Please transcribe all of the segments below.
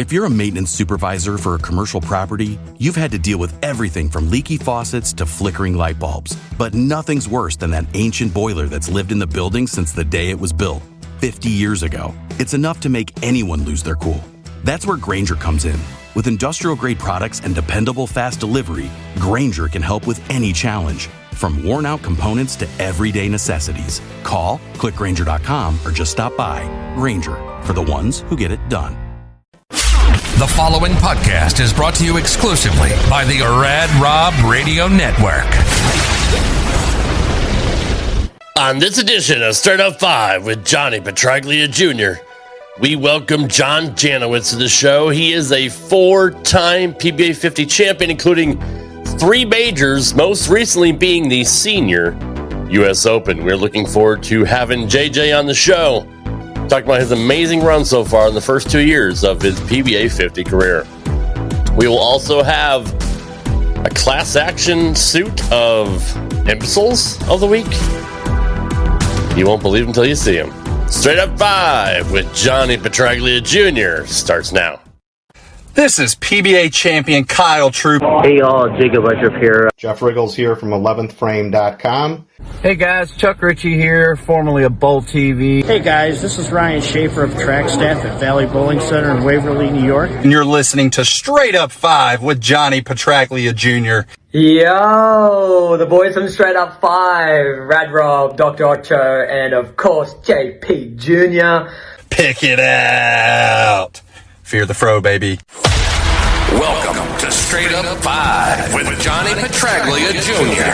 If you're a maintenance supervisor for a commercial property, you've had to deal with everything from leaky faucets to flickering light bulbs. But nothing's worse than that ancient boiler that's lived in the building since the day it was built, 50 years ago. It's enough to make anyone lose their cool. That's where Grainger comes in. With industrial-grade products and dependable fast delivery, Grainger can help with any challenge, from worn-out components to everyday necessities. Call, click Grainger.com, or just stop by. Grainger, for the ones who get it done. The following podcast is brought to you exclusively by the Rad Rob Radio Network. On this edition of Startup 5 with Johnny Petraglia Jr., we welcome John Janawicz to the show. He is a four-time PBA50 champion, including 3 majors, most recently being the senior U.S. Open. We're looking forward to having JJ on the show, talking about his amazing run so far in the first 2 years of his PBA50 career. We will also have a class action suit of imbeciles of the week. You won't believe until you see him. Straight Up 5 with Johnny Petraglia Jr. starts now. This is PBA champion Kyle Troop. Hey y'all, Jacob Ledger here. Jeff Riggles here from 11thframe.com. Hey guys, Chuck Ritchie here, formerly of Bowl TV. Hey guys, this is Ryan Schaefer of track staff at Valley Bowling Center in Waverly, New York. And you're listening to Straight Up 5 with Johnny Petraglia Jr. Yo, the boys from Straight Up 5, Rad Rob, Dr Ocho, and of course JP Jr. Pick it out. Fear the fro, baby. Welcome to Straight Up 5 with Johnny Petraglia Jr.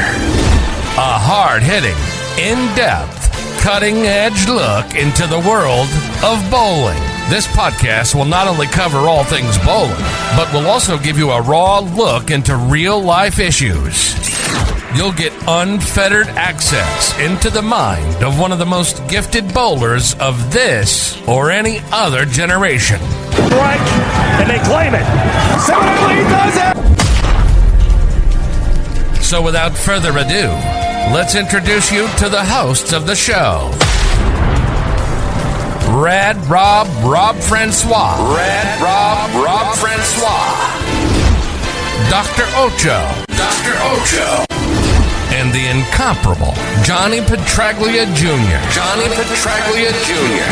A hard-hitting, in-depth, cutting-edge look into the world of bowling. This podcast will not only cover all things bowling, but will also give you a raw look into real-life issues. You'll get unfettered access into the mind of one of the most gifted bowlers of this or any other generation. Strike, and they claim it. Similarly, he does it. So without further ado, let's introduce you to the hosts of the show. Rad Rob, Rob Francois. Rad Rob, Rob Francois. Dr Ocho. Dr Ocho. And the incomparable Johnny Petraglia Jr. Johnny Petraglia Jr.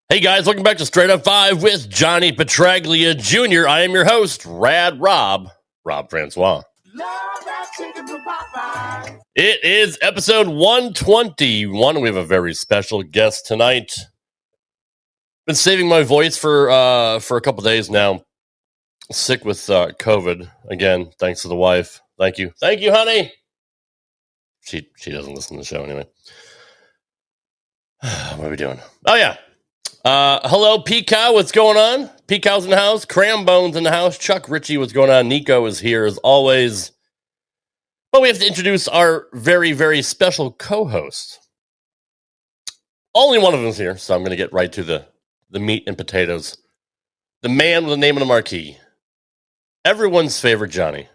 Hey guys, welcome back to Straight Up 5 with Johnny Petraglia Jr. I am your host, Rad Rob, Rob Francois. It is episode 121. We have a very special guest tonight. Been saving my voice for a couple days now. Sick with COVID again, thanks to the wife. Thank you, honey. She doesn't listen to the show anyway. What are we doing? Oh yeah. Hello, P-Cow, what's going on? P-Cow's in the house, Crambone's in the house, Chuck Ritchie, what's going on? Nico is here as always. But we have to introduce our very, very special co-host. Only one of them is here, so I'm going to get right to the meat and potatoes. The man with the name on the marquee. Everyone's favorite Johnny.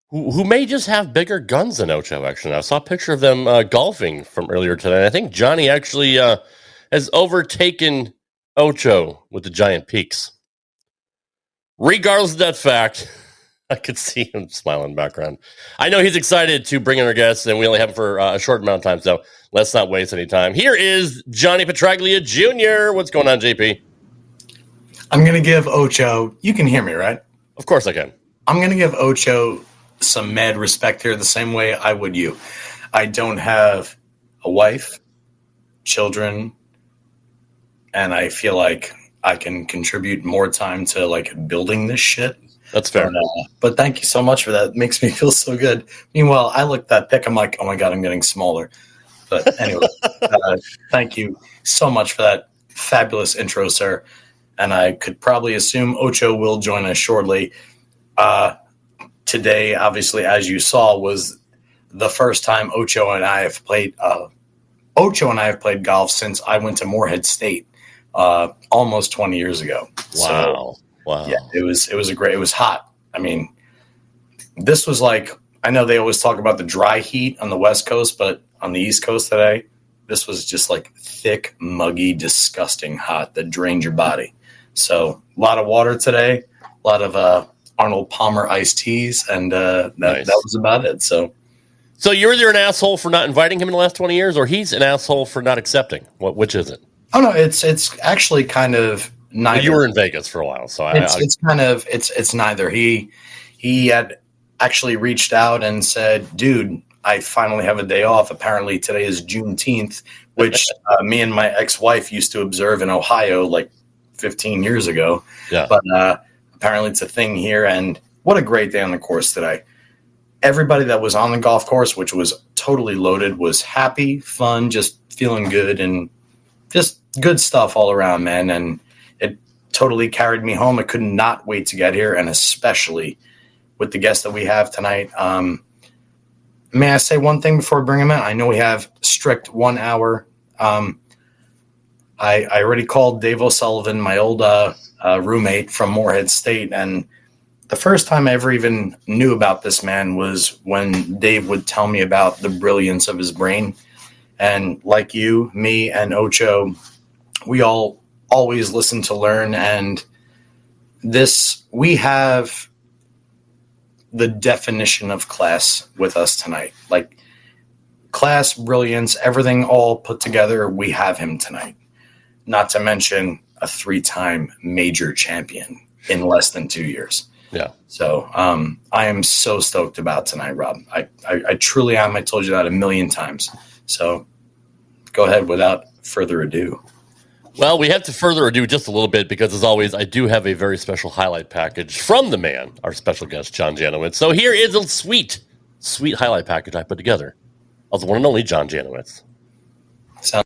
Who may just have bigger guns than Ocho, actually. I saw a picture of them golfing from earlier today. I think Johnny actually has overtaken Ocho with the giant peaks. Regardless of that fact, I could see him smiling in the background. I know he's excited to bring in our guests, and we only have him for a short amount of time, so let's not waste any time. Here is Johnny Petraglia Jr. What's going on, JP? I'm going to give Ocho, you can hear me, right? Of course I can. I'm going to give Ocho some mad respect here the same way I would you. I don't have a wife, children, and I feel like I can contribute more time to like building this shit. That's fair. But thank you so much for that. It makes me feel so good. Meanwhile, I look at that pic, I'm like, oh my God, I'm getting smaller. But anyway, thank you so much for that fabulous intro, sir. And I could probably assume Ocho will join us shortly. Today, obviously, as you saw, was the first time Ocho and I have played golf since I went to Morehead State almost 20 years ago. Wow. So, wow. Yeah, it was hot. I mean, this was like, I know they always talk about the dry heat on the West Coast, but on the East Coast today, this was just like thick, muggy, disgusting hot that drained your body. So a lot of water today, a lot of Arnold Palmer iced teas, and that was about it. So you're either an asshole for not inviting him in the last 20 years, or he's an asshole for not accepting. Which is it? Oh no, it's actually kind of neither. Well, you were in Vegas for a while, so it's neither. He had actually reached out and said, "Dude, I finally have a day off. Apparently today is Juneteenth, which me and my ex-wife used to observe in Ohio like 15 years ago. Yeah. But apparently it's a thing here, and what a great day on the course today. Everybody that was on the golf course, which was totally loaded, was happy, fun, just feeling good, and just good stuff all around, man. And it totally carried me home. I could not wait to get here, and especially with the guests that we have tonight. May I say one thing before I bring him in? I know we have strict 1 hour. I already called Dave O'Sullivan, my old roommate from Morehead State, and the first time I ever even knew about this man was when Dave would tell me about the brilliance of his brain. And like you, me, and Ocho, we all always listen to learn. And we have the definition of class with us tonight. Like class, brilliance, everything all put together, we have him tonight. Not to mention a 3-time major champion in less than 2 years. Yeah. So I am so stoked about tonight, Rob. I truly am. I told you that a million times. So go ahead without further ado. Well, we have to further ado just a little bit because, as always, I do have a very special highlight package from the man, our special guest, John Janawicz. So here is a sweet highlight package I put together of the one and only John Janawicz. Sounds.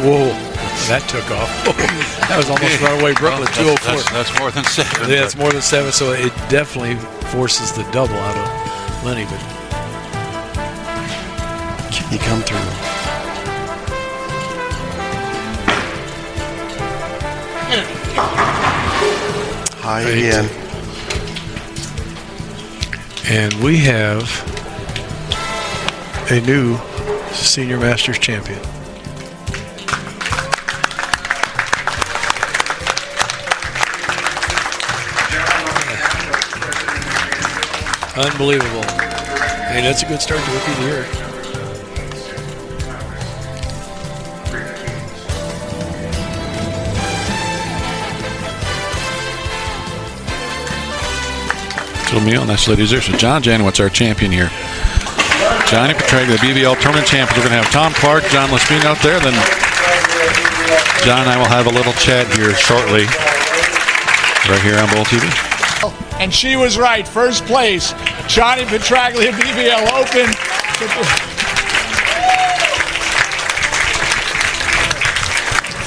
Whoa, that took off. That was almost runaway Brooklyn, 204. That's more than 7. Yeah, it's more than 7, so it definitely forces the double out of Lenny. But can he come through? High again. And we have a new Senior Masters champion. Unbelievable. Hey, that's a good start to Rookie of the Year. Little meal, nice ladies there. So John Janawicz, our champion here. Johnny Petraglia, the BBL tournament champion. We're going to have Tom Clark, John Lespine out there. Then John and I will have a little chat here shortly, right here on Bowl TV. And she was right. First place, Johnny Petraglia, BBL Open.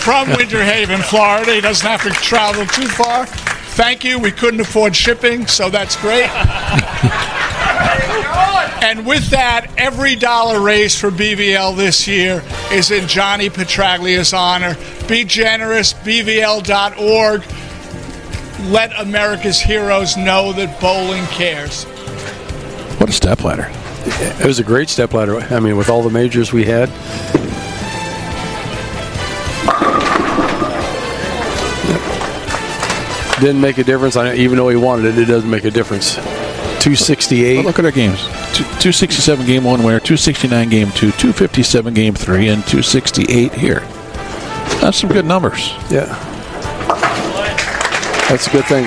From Winter Haven, Florida. He doesn't have to travel too far. Thank you. We couldn't afford shipping, so that's great. And with that, every dollar raised for BBL this year is in Johnny Petraglia's honor. Be generous, BVL.org. Let America's heroes know that bowling cares. What a stepladder. It was a great stepladder. I mean, with all the majors we had. Didn't make a difference. Even though he wanted it, it doesn't make a difference. 268. Well, look at our games. 267 game 1 winner, 269 game 2, 257 game 3, and 268 here. That's some good numbers. Yeah. That's a good thing.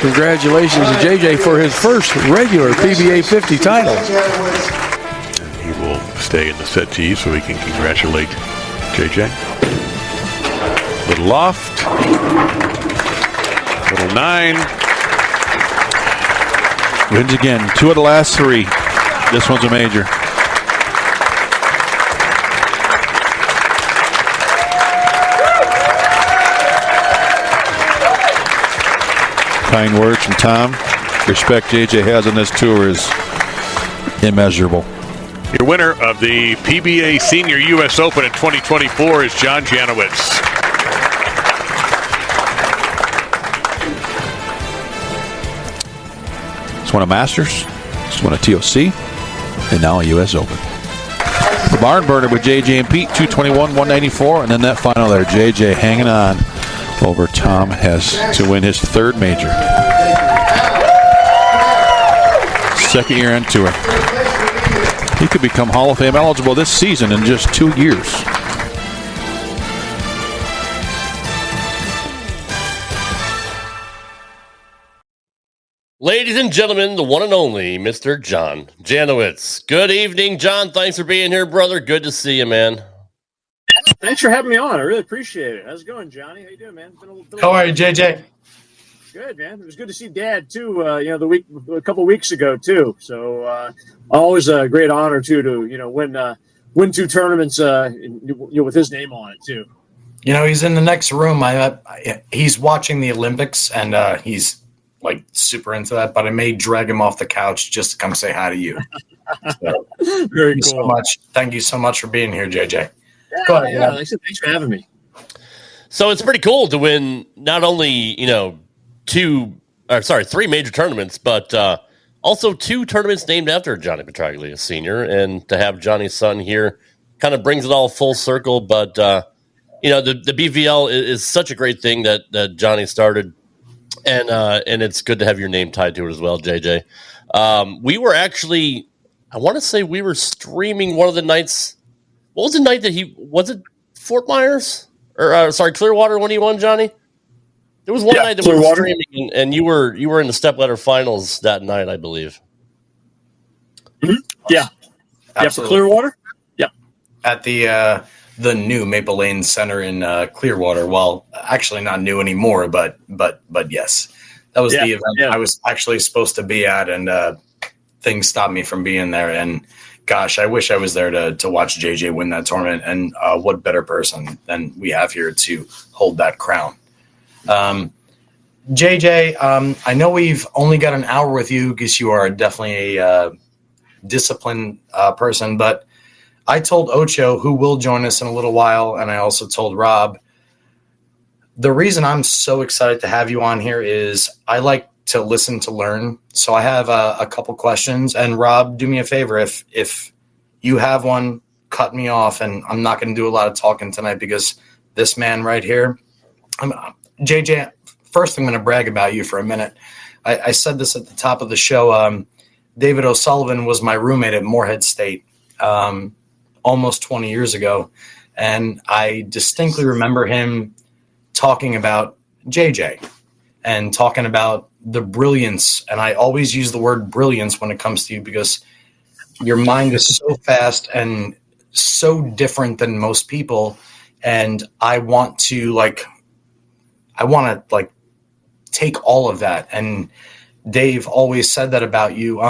Congratulations to JJ for his first regular PBA 50 title. He will stay in the settee so we can congratulate JJ. Little loft. Little 9. Wins again. 2 of the last 3. This one's a major. Kind words from Tom. Respect JJ has on this tour is immeasurable. Your winner of the PBA Senior U.S. Open in 2024 is John Janawicz. He's won a Masters, he's won a TOC, and now a U.S. Open. The barn burner with JJ and Pete, 221, 194, and then that final there, JJ hanging on over Tom Hess to win his 3rd major. 2nd year on tour. He could become Hall of Fame eligible this season in just 2 years. Ladies and gentlemen, the one and only Mr. John Janawicz. Good evening, John. Thanks for being here, brother. Good to see you, man. Thanks for having me on. I really appreciate it. How's it going, Johnny? How you doing, man? How are you, JJ? Good, man. It was good to see Dad too. A couple weeks ago too. So always a great honor too to win 2 tournaments with his name on it too. He's in the next room. He's watching the Olympics and he's like super into that. But I may drag him off the couch just to come say hi to you. So, very cool. So much. Thank you so much for being here, JJ. Go ahead. Yeah. Thanks for having me. So it's pretty cool to win not only 3 major tournaments, but also 2 tournaments named after Johnny Petraglia Sr. And to have Johnny's son here kind of brings it all full circle. But the BVL is such a great thing that Johnny started, and it's good to have your name tied to it as well, JJ. We were actually, I want to say we were streaming one of the nights. What was the night that was it Fort Myers? Or Clearwater when he won, Johnny? There was one night that we were streaming, and you were in the stepladder finals that night, I believe. Mm-hmm. Yeah. Absolutely. Yeah, for Clearwater? Yep. At the new Maple Lane Center in Clearwater. Well, actually not new anymore, but yes. That was the event I was actually supposed to be at, and things stopped me from being there. And gosh, I wish I was there to watch JJ win that tournament. And what better person than we have here to hold that crown. JJ, I know we've only got an hour with you because you are definitely a disciplined person, but I told Ocho, who will join us in a little while, and I also told Rob, the reason I'm so excited to have you on here is I like to listen to learn. So I have a couple questions, and Rob, do me a favor. If you have one, cut me off, and I'm not going to do a lot of talking tonight because this man right here, JJ, first I'm going to brag about you for a minute. I said this at the top of the show. David O'Sullivan was my roommate at Morehead State almost 20 years ago, and I distinctly remember him talking about JJ and talking about the brilliance. And I always use the word brilliance when it comes to you because your mind is so fast and so different than most people. And I want to take all of that. And Dave always said that about you.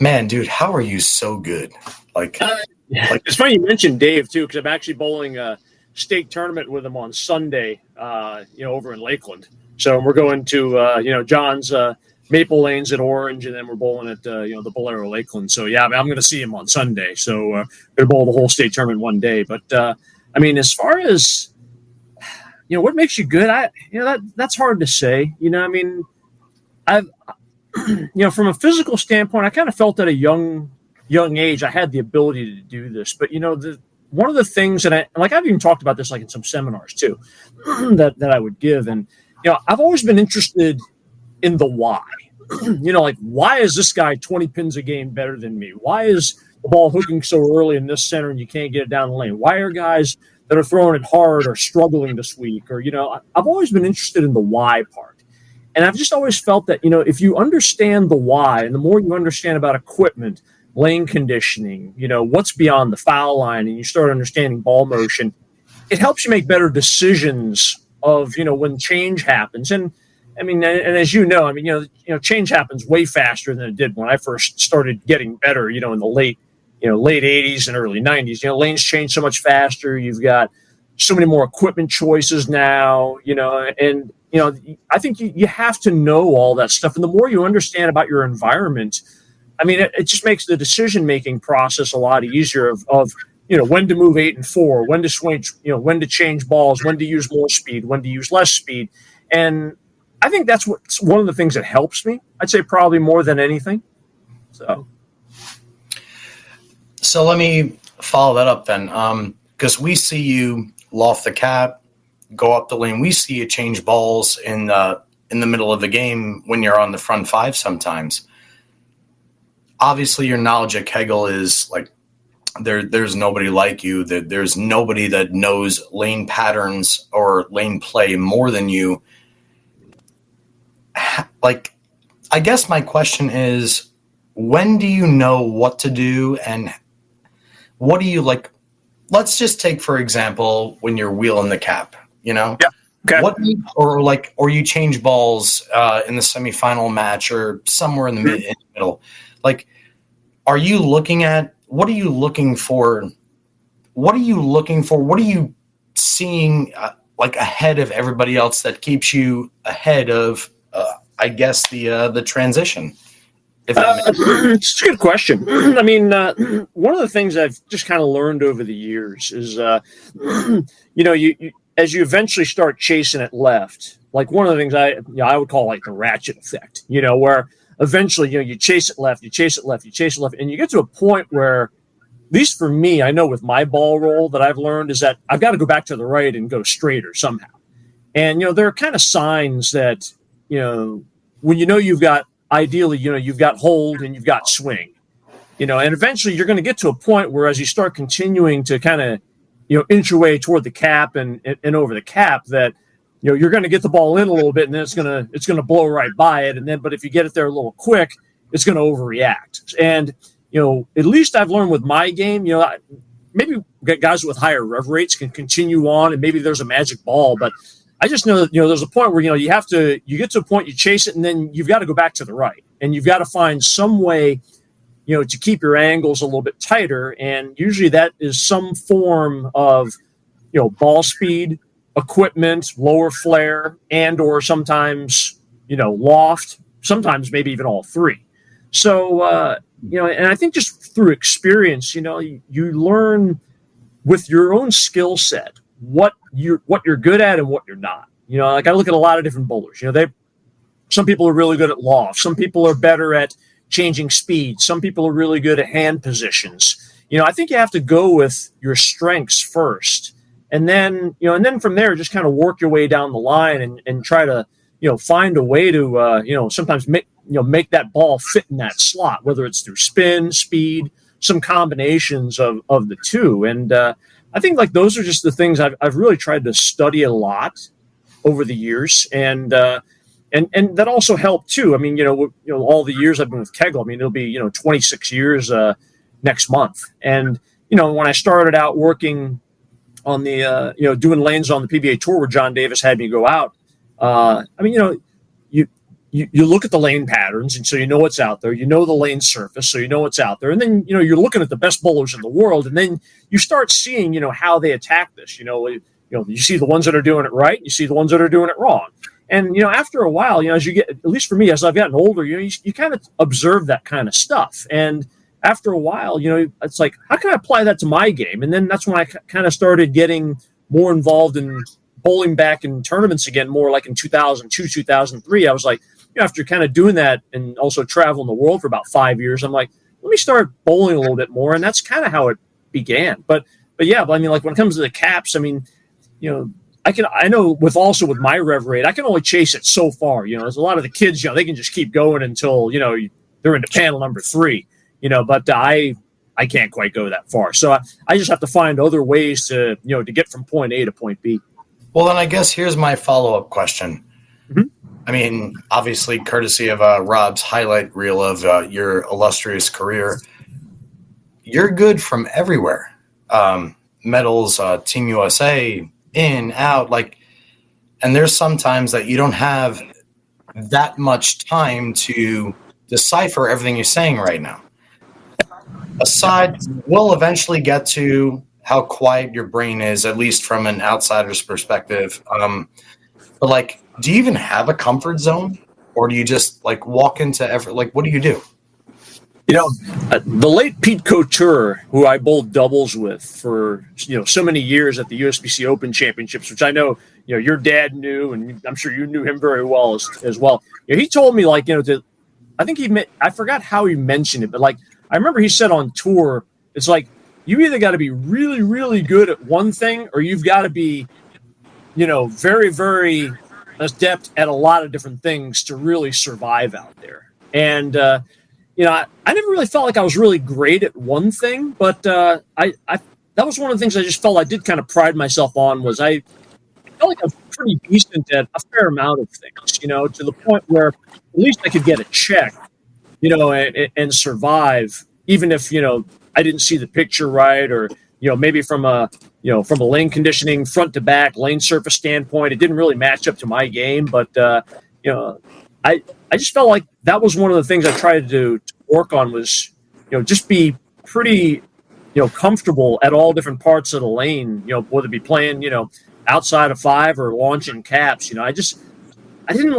Man, dude, how are you so good? It's funny you mentioned Dave too, because I'm actually bowling a state tournament with him on Sunday, over in Lakeland. So we're going to, John's Maple Lanes at Orange, and then we're bowling at, the Bolero Lakeland. So yeah, I'm going to see him on Sunday. So we're going to bowl the whole state tournament one day. But as far as what makes you good, that's hard to say. I've from a physical standpoint, I kind of felt at a young age I had the ability to do this. But one of the things, and I've even talked about this in some seminars too, that I would give, and I've always been interested in the why. Why is this guy 20 pins a game better than me? Why is the ball hooking so early in this center and you can't get it down the lane? Why are guys that are throwing it hard or struggling this week, or, I've always been interested in the why part. And I've just always felt that, if you understand the why, and the more you understand about equipment, lane conditioning, what's beyond the foul line, and you start understanding ball motion, it helps you make better decisions of, when change happens. And I mean, and as change happens way faster than it did when I first started getting better, in the late 80s and early 90s. Lanes change so much faster. You've got so many more equipment choices now, and, I think you have to know all that stuff. And the more you understand about your environment, I mean, it just makes the decision-making process a lot easier of when to move 8 and 4, when to swing, when to change balls, when to use more speed, when to use less speed. And I think that's one of the things that helps me. I'd say probably more than anything. So let me follow that up then, because we see you loft the cap, go up the lane. We see you change balls in the middle of the game when you're on the front five sometimes. Obviously, your knowledge at Kegel is like there's nobody like you. That there's nobody that knows lane patterns or lane play more than you. Like, I guess my question is, when do you know what to do, and what do you like? Let's just take, for example, when you're wheeling the cap, Yeah. Okay. Or you change balls in the semifinal match or somewhere in the middle. Like, what are you looking for? What are you seeing ahead of everybody else that keeps you ahead of, I guess, the transition? It's a good question. I mean, one of the things I've just kind of learned over the years is, you as you eventually start chasing it left, like one of the things I would call like the ratchet effect, where eventually, you chase it left, and you get to a point where, at least for me, I know with my ball roll that I've learned is that I've got to go back to the right and go straighter somehow. And, there are kind of signs that, when you've got, ideally, you've got hold and you've got swing, and eventually you're going to get to a point where as you start continuing to kind of, inch your way toward the cap and over the cap, that, you're going to get the ball in a little bit and then it's going to blow right by it. And then, but if you get it there a little quick, it's going to overreact. And, at least I've learned with my game, maybe guys with higher rev rates can continue on and maybe there's a magic ball, but I just know that, there's a point where, you get to a point, you chase it, and then you've got to go back to the right. And you've got to find some way, to keep your angles a little bit tighter. And usually that is some form of, ball speed, equipment, lower flare, and or sometimes, loft, sometimes maybe even all three. So, and I think just through experience, you learn with your own skill set what you're good at and what you're not. Like I look at a lot of different bowlers. Some people are really good at loft. Some people are better at changing speed. Some people are really good at hand positions. I think you have to go with your strengths first, and then from there just kind of work your way down the line and try to find a way to sometimes make that ball fit in that slot, whether it's through spin, speed, some combinations of the two. And I think like those are just the things I've really tried to study a lot over the years, and that also helped too. I mean, all the years I've been with Kegel, I mean, it'll be 26 years next month. And when I started out working on the doing lanes on the PBA tour where John Davis had me go out, I mean, you look at the lane patterns, and so what's out there. The lane surface, so what's out there. And then, you're looking at the best bowlers in the world, and then you start seeing, how they attack this. You see the ones that are doing it right, you see the ones that are doing it wrong. And, after a while, as you get, at least for me, as I've gotten older, you kind of observe that kind of stuff. And after a while, it's like, how can I apply that to my game? And then that's when I kind of started getting more involved in bowling back in tournaments again, more like in 2002, 2003. I was like, after kind of doing that and also traveling the world for about 5 years, I'm like, let me start bowling a little bit more. And that's kind of how it began. But I mean, like when it comes to the caps, I mean, I know with my rev rate, I can only chase it so far. There's a lot of the kids, they can just keep going until, they're into panel number 3, but I I can't quite go that far. So I just have to find other ways to get from point A to point B. Well, then I guess here's my follow-up question. Mm-hmm. I mean, obviously, courtesy of Rob's highlight reel of your illustrious career, you're good from everywhere. Medals, Team USA, in, out, and there's sometimes that you don't have that much time to decipher everything you're saying right now. Aside, we'll eventually get to how quiet your brain is, at least from an outsider's perspective. But do you even have a comfort zone, or do you just walk into what do you do? The late Pete Couture, who I bowled doubles with for so many years at the USBC Open Championships, which I know your dad knew, and I'm sure you knew him very well as well. He told me I think I forgot how he mentioned it, but I remember he said on tour, it's you either got to be really, really good at one thing, or you've got to be very, very adept at a lot of different things to really survive out there. And I never really felt like I was really great at one thing, but that was one of the things I just felt I did kind of pride myself on. Was I felt like I was pretty decent at a fair amount of things, to the point where at least I could get a check, and survive, even if I didn't see the picture right, or maybe from a lane conditioning front to back lane surface standpoint, it didn't really match up to my game, but I just felt like that was one of the things I tried to work on was, just be pretty, comfortable at all different parts of the lane, whether it be playing, outside of 5 or launching caps. I didn't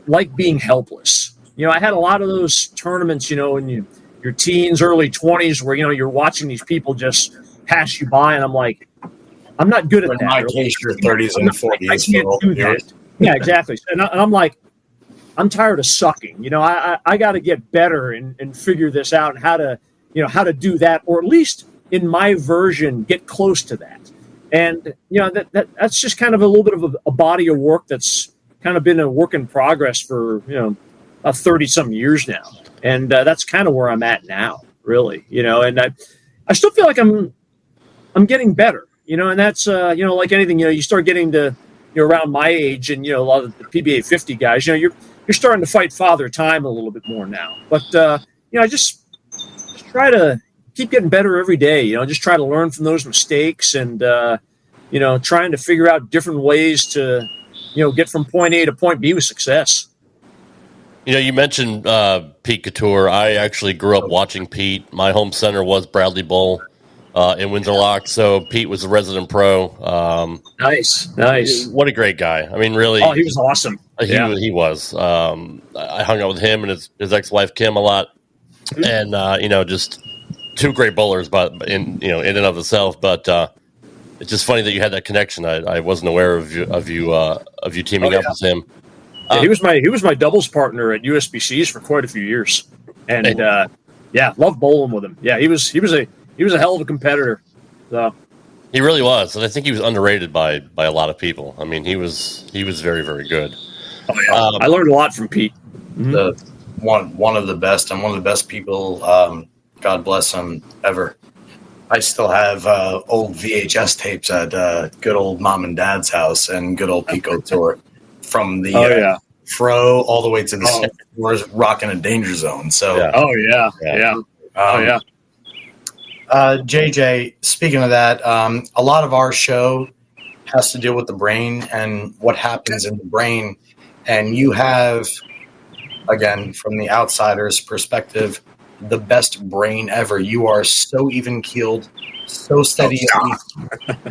like being helpless. I had a lot of those tournaments, in your teens, early 20s, where, you're watching these people just pass you by, and I'm like, I'm not good at that. In my case, your 30s and 40s. I can't do that. Yeah, exactly. And I'm like, I'm tired of sucking. I got to get better and figure this out, and how to do that, or at least in my version, get close to that. And that's just kind of a little bit of a body of work that's kind of been a work in progress for about 30-some years now, and that's kind of where I'm at now, really. And I still feel like I'm getting better. And that's like anything. You start getting to around my age, and a lot of the PBA 50 guys, you're starting to fight Father Time a little bit more now. But I just try to keep getting better every day. Just try to learn from those mistakes, and trying to figure out different ways to get from point A to point B with success. You mentioned Pete Couture. I actually grew up watching Pete. My home center was Bradley Bowl in Windsor Loch, so Pete was a resident pro. Nice. What a great guy. I mean, really. Oh, he was awesome. He was. I hung out with him and his ex-wife Kim a lot, and just two great bowlers, but in and of itself. But it's just funny that you had that connection. I wasn't aware of you teaming up with him. Yeah, he was my doubles partner at USBCs for quite a few years, and loved bowling with him. Yeah, he was a hell of a competitor. So. He really was, and I think he was underrated by a lot of people. I mean, he was very, very good. Oh, yeah. I learned a lot from Pete. The one of the best, and one of the best people. God bless him ever. I still have old VHS tapes at good old mom and dad's house, and good old Pete Couture from the fro all the way to the we're rocking a danger zone. So JJ, speaking of that, a lot of our show has to deal with the brain and what happens in the brain. And you have, again, from the outsider's perspective, the best brain ever. You are so even-keeled, so steady.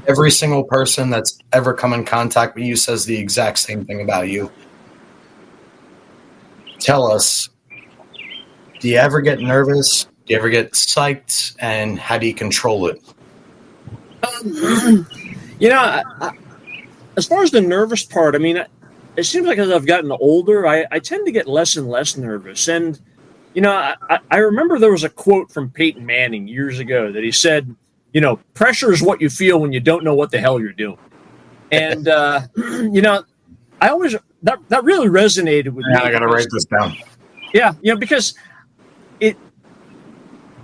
Every single person that's ever come in contact with you says the exact same thing about you. Tell us, do you ever get nervous? Do you ever get psyched? And how do you control it? As far as the nervous part, I mean, it seems like as I've gotten older, I tend to get less and less nervous. And, I remember there was a quote from Peyton Manning years ago that he said, pressure is what you feel when you don't know what the hell you're doing. And, I always, that really resonated with me. I got to write this down. Yeah, because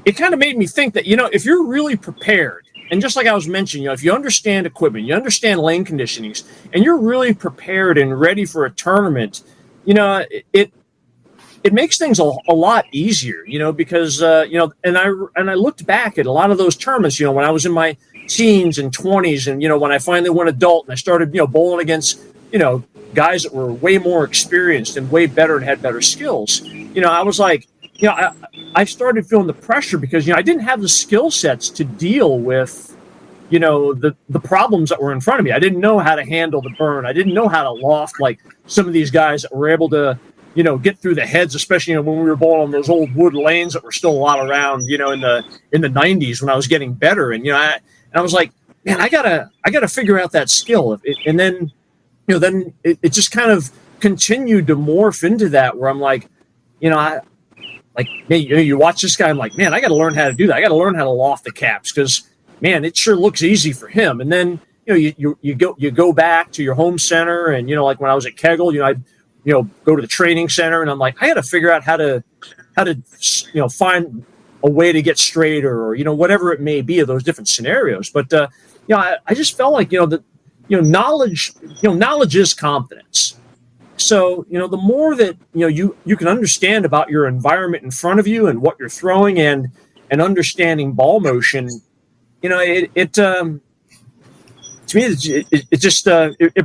it kind of made me think that, if you're really prepared, and just like I was mentioning, if you understand equipment, you understand lane conditionings, and you're really prepared and ready for a tournament, it makes things a lot easier, because, and I looked back at a lot of those tournaments, when I was in my teens and 20s, and, when I finally went adult and I started, bowling against, guys that were way more experienced and way better and had better skills, I was like, I started feeling the pressure because, I didn't have the skill sets to deal with, the problems that were in front of me. I didn't know how to handle the burn. I didn't know how to loft like some of these guys that were able to, get through the heads, especially when we were bowling on those old wood lanes that were still a lot around, in the 90s when I was getting better. And, I was like, man, I gotta figure out that skill. And then, then it just kind of continued to morph into that where I'm like, you watch this guy, I'm like, man, I got to learn how to do that. I got to learn how to loft the caps because, man, it sure looks easy for him. And then, you go back to your home center and, like when I was at Kegel, I'd, go to the training center and I'm like, I got to figure out how to, find a way to get straighter or, whatever it may be of those different scenarios. But, I just felt like, knowledge is confidence. So, the more that, you can understand about your environment in front of you and what you're throwing and understanding ball motion, to me, it just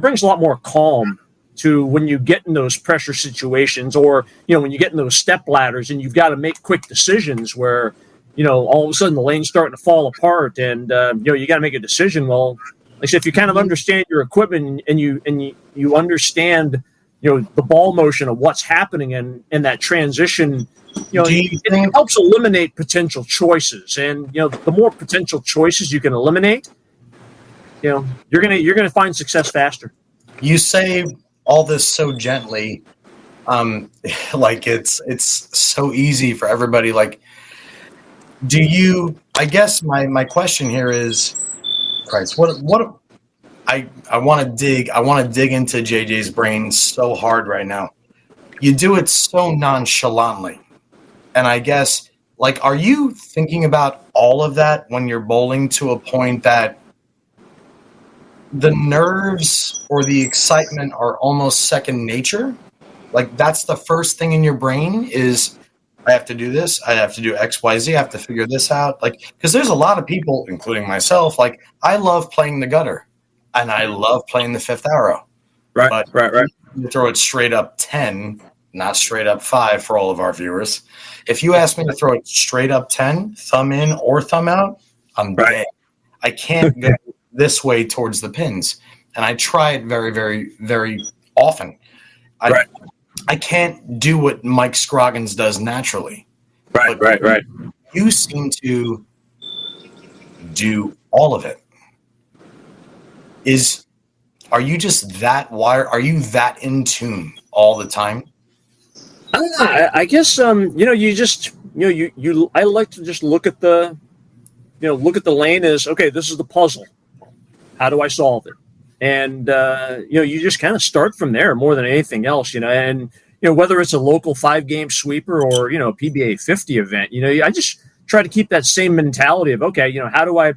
brings a lot more calm to when you get in those pressure situations or, when you get in those step ladders and you've got to make quick decisions where, all of a sudden the lane's starting to fall apart and, you got to make a decision. Well, like I said, if you kind of understand your equipment and you understand, the ball motion of what's happening and that transition, it helps eliminate potential choices. And, the more potential choices you can eliminate, you're going to find success faster. You say all this so gently, like it's so easy for everybody. Like, I guess my question here is, Christ, what I want to dig into JJ's brain so hard right now. You do it so nonchalantly. And I guess, like, are you thinking about all of that when you're bowling to a point that the nerves or the excitement are almost second nature? Like, that's the first thing in your brain is, I have to do this. I have to do X, Y, Z. I have to figure this out. Like, because there's a lot of people, including myself, like, I love playing the gutter. And I love playing the fifth arrow. Right. You throw it straight up 10, not straight up 5 for all of our viewers. If you ask me to throw it straight up 10, thumb in or thumb out, I'm dead. I can't go this way towards the pins. And I try it very, very, very often. I can't do what Mike Scroggins does naturally. Right. You seem to do all of it. Are you just that wired? Are you that in tune all the time? I guess you just I like to just look at the lane as, okay, this is the puzzle. How do I solve it? And you just kind of start from there more than anything else, and whether it's a local 5-game sweeper or PBA50 event, I just try to keep that same mentality of, okay, how do I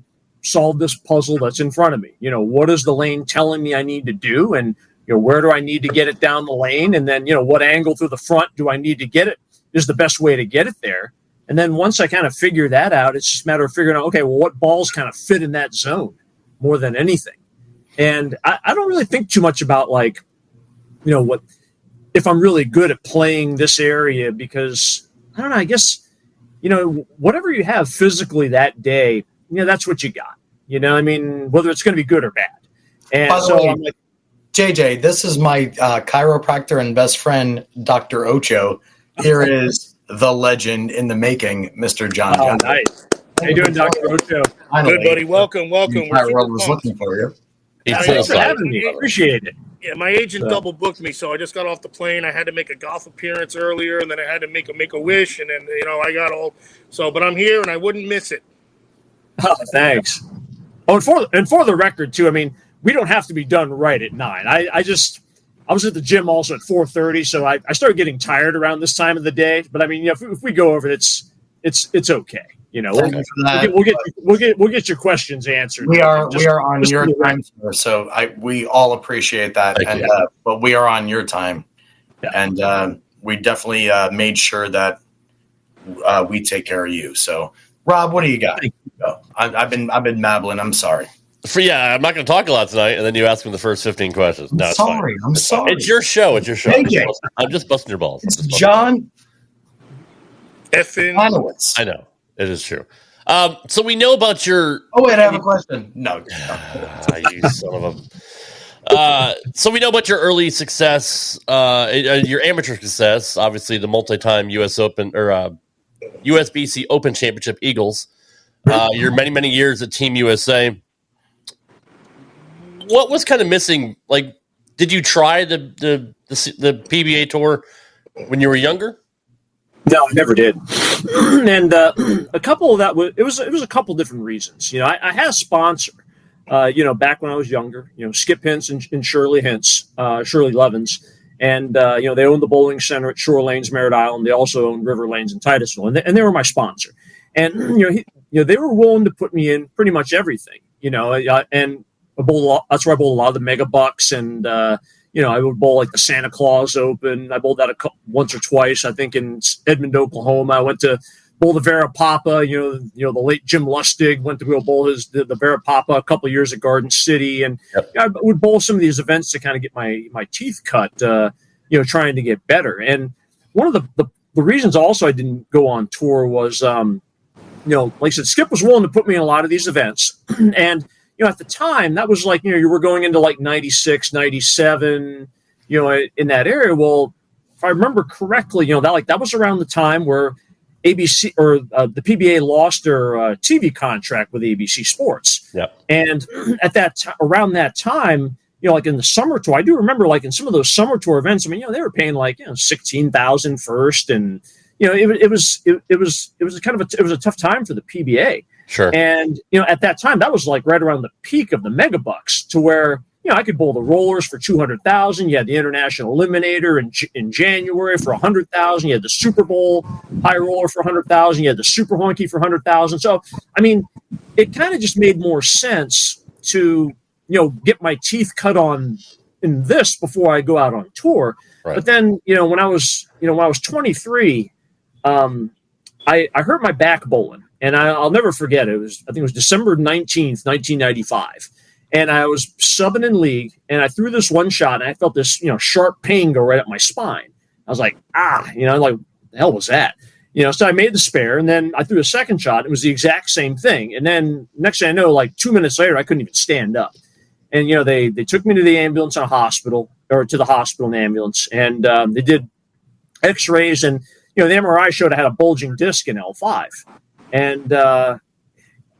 solve this puzzle that's in front of me? What is the lane telling me I need to do? And, where do I need to get it down the lane? And then, what angle through the front do I need to get it is the best way to get it there. And then once I kind of figure that out, it's just a matter of figuring out, okay, well, what balls kind of fit in that zone more than anything. And I don't really think too much about what, if I'm really good at playing this area, because I don't know, I guess, whatever you have physically that day, that's what you got. Whether it's going to be good or bad. And so I'm like, JJ, this is my chiropractor and best friend, Dr. Ocho. Here is the legend in the making, Mr. John. Oh, nice. How you doing, Dr. Ocho? Good, buddy. Welcome. Rob was looking for you. Thanks for having me. I appreciate it. Yeah, my agent double booked me, so I just got off the plane. I had to make a golf appearance earlier, and then I had to make a wish, and then I got all. So, but I'm here, and I wouldn't miss it. Oh, thanks. Oh, and for the record too, we don't have to be done right at 9. I was at the gym also at 4:30, so I started getting tired around this time of the day. But if we go over it, it's okay. Thank you for that. We'll get your questions answered. We are on your time, sir, so we all appreciate that. But we are on your time, and we definitely made sure that we take care of you. So, Rob, what do you got? I've been babbling. I'm sorry. I'm not going to talk a lot tonight, and then you ask me the first 15 questions. No, it's sorry. Fine. I'm sorry. It's your show. AJ. I'm just busting your balls. It's John Janawicz. I know. It is true. So we know about your... Oh, wait, I have a question. No. You son of a... so we know about your early success, your amateur success, obviously the multi-time U.S. Open or USBC Open Championship Eagles, your many years at Team USA. What was kind of missing? Like, did you try the PBA tour when you were younger? No, I never did. And a couple of that was a couple different reasons. I had a sponsor. Back when I was younger, Skip Hintz and Shirley Hintz, Shirley Levins, and they owned the bowling center at Shore Lanes, Merritt Island. They also owned River Lanes in Titusville, and they were my sponsor. And they were willing to put me in pretty much everything. And I bowled that's where I bowled a lot of the mega bucks, and I would bowl like the Santa Claus Open. I bowled that once or twice. I think in Edmond, Oklahoma. I went to bowl the Vera Papa. The late Jim Lustig went to go bowl the Vera Papa a couple of years at Garden City, and I would bowl some of these events to kind of get my teeth cut. Trying to get better. And one of the reasons also I didn't go on tour was, like I said, Skip was willing to put me in a lot of these events, and at the time, that was like, you were going into like 96, 97, in that area. Well, if I remember correctly, that was around the time where ABC or the PBA lost their TV contract with ABC Sports. Yep. And at around that time, like in the summer tour, I do remember like in some of those summer tour events, they were paying like, $16,000 first. And, it was a tough time for the PBA. Sure. And, at that time, that was like right around the peak of the mega bucks, to where, I could bowl the rollers for $200,000. You had the International Eliminator in January for $100,000. You had the Super Bowl high roller for $100,000. You had the Super Honky for $100,000. So, it kind of just made more sense to, get my teeth cut on in this before I go out on tour. Right. But then, when I was 23, I hurt my back bowling. And I'll never forget it. I think it was December 19th, 1995. And I was subbing in league, and I threw this one shot, and I felt this, sharp pain go right up my spine. I was like, like, what the hell was that? So I made the spare, and then I threw a second shot. It was the exact same thing. And then next thing I know, like 2 minutes later, I couldn't even stand up. And, they took me to the ambulance in a hospital, or to the hospital in an ambulance. And they did x-rays, and, the MRI showed I had a bulging disc in L5. And,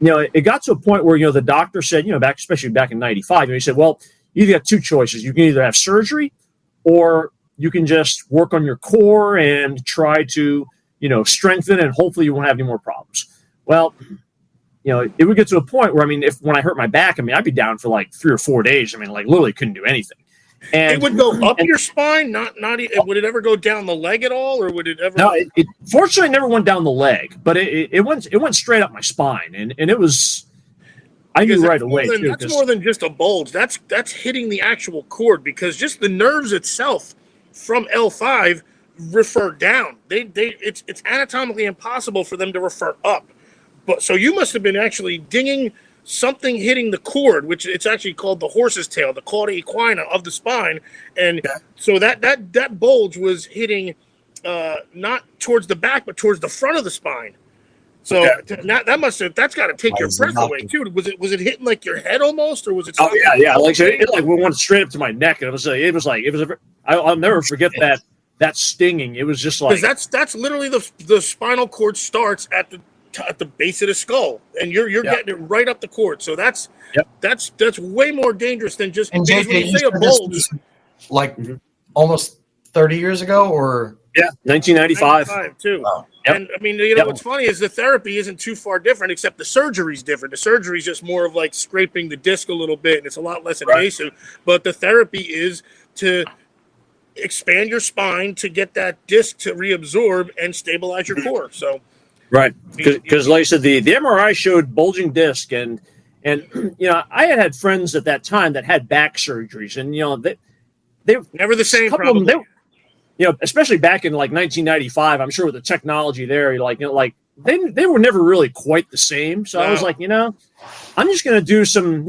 it got to a point where, the doctor said, especially back in 95, he said, well, you got two choices. You can either have surgery, or you can just work on your core and try to, strengthen, and hopefully you won't have any more problems. Well, it would get to a point where, when I hurt my back, I'd be down for like 3 or 4 days. Literally couldn't do anything. And it would go up your spine, not. Would it ever go down the leg at all, or would it ever? No, it fortunately never went down the leg, but it went straight up my spine, and it was. I knew right away. That's more than just a bulge. That's hitting the actual cord, because just the nerves itself from L5 refer down. It's anatomically impossible for them to refer up. But so you must have been actually dinging. Something hitting the cord, which it's actually called the horse's tail, the cauda equina of the spine, and so that bulge was hitting not towards the back, but towards the front of the spine. So that's got to take your breath away too. Was it hitting like your head almost, or was it? Oh yeah. Like it went straight up to my neck, and I'll never forget that stinging. It was just like, because that's literally the spinal cord starts at the base of the skull, and you're getting it right up the cord. So that's way more dangerous than just. And JJ, when you say a bulge, like almost 30 years ago, or 1995 too. Wow. Yep. And what's funny is the therapy isn't too far different, except the surgery's different. The surgery's just more of like scraping the disc a little bit, and it's a lot less invasive. Right. But the therapy is to expand your spine to get that disc to reabsorb and stabilize your core. So. Right. Because like I said, the MRI showed bulging disc, and I had friends at that time that had back surgeries, and they never the same. Couple of them, especially back in like 1995, I'm sure with the technology there, they were never really quite the same. So I was like, I'm just going to do some,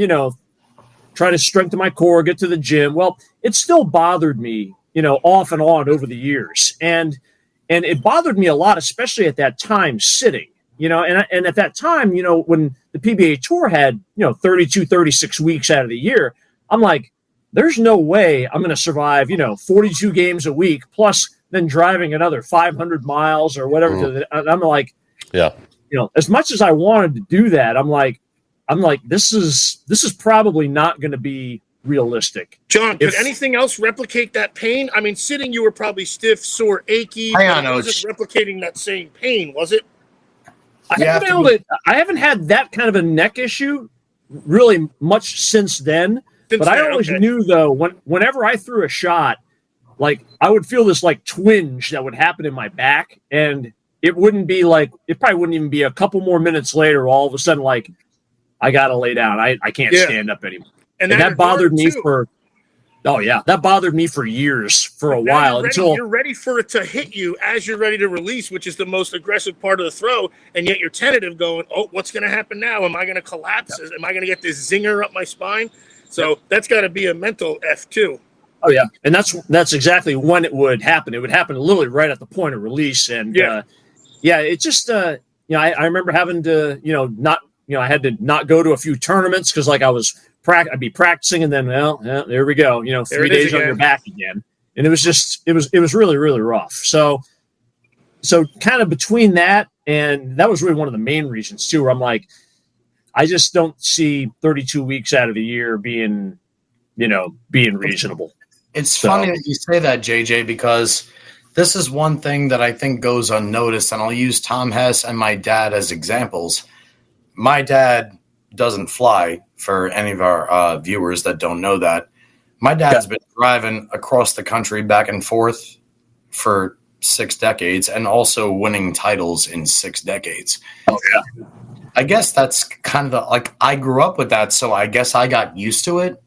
try to strengthen my core, get to the gym. Well, it still bothered me, off and on over the years. And it bothered me a lot, especially at that time sitting, and at that time, when the PBA Tour had, 32, 36 weeks out of the year, I'm like, there's no way I'm going to survive, 42 games a week, plus then driving another 500 miles or whatever. I'm like, as much as I wanted to do that, I'm like, this is probably not going to be realistic. John, could anything else replicate that pain? I mean, sitting, you were probably stiff, sore, achy. Hang on, it wasn't replicating that same pain, was it? I haven't had that kind of a neck issue really much since then. But I always knew, though, whenever I threw a shot, like I would feel this like twinge that would happen in my back, and it probably wouldn't even be a couple more minutes later, all of a sudden, like I got to lay down. I can't stand up anymore. And that bothered me that bothered me for years, for a while. You're ready for it to hit you as you're ready to release, which is the most aggressive part of the throw, and yet you're tentative going, oh, what's going to happen now? Am I going to collapse? Yep. Am I going to get this zinger up my spine? So that's got to be a mental F too. Oh yeah, and that's exactly when it would happen. It would happen literally right at the point of release, and it just I remember having to I had to not go to a few tournaments because like I'd be practicing, and then there we go, 3 days on your back again, and it was really, really rough. So kind of between that, and that was really one of the main reasons too, where I'm like, I just don't see 32 weeks out of the year being reasonable. It's funny that you say that, JJ, because this is one thing that I think goes unnoticed, and I'll use Tom Hess and my dad as examples. My dad doesn't fly, for any of our viewers that don't know that. My dad's been driving across the country back and forth for 6 decades and also winning titles in 6 decades. Oh, yeah. I guess that's kind of I grew up with that, so I guess I got used to it.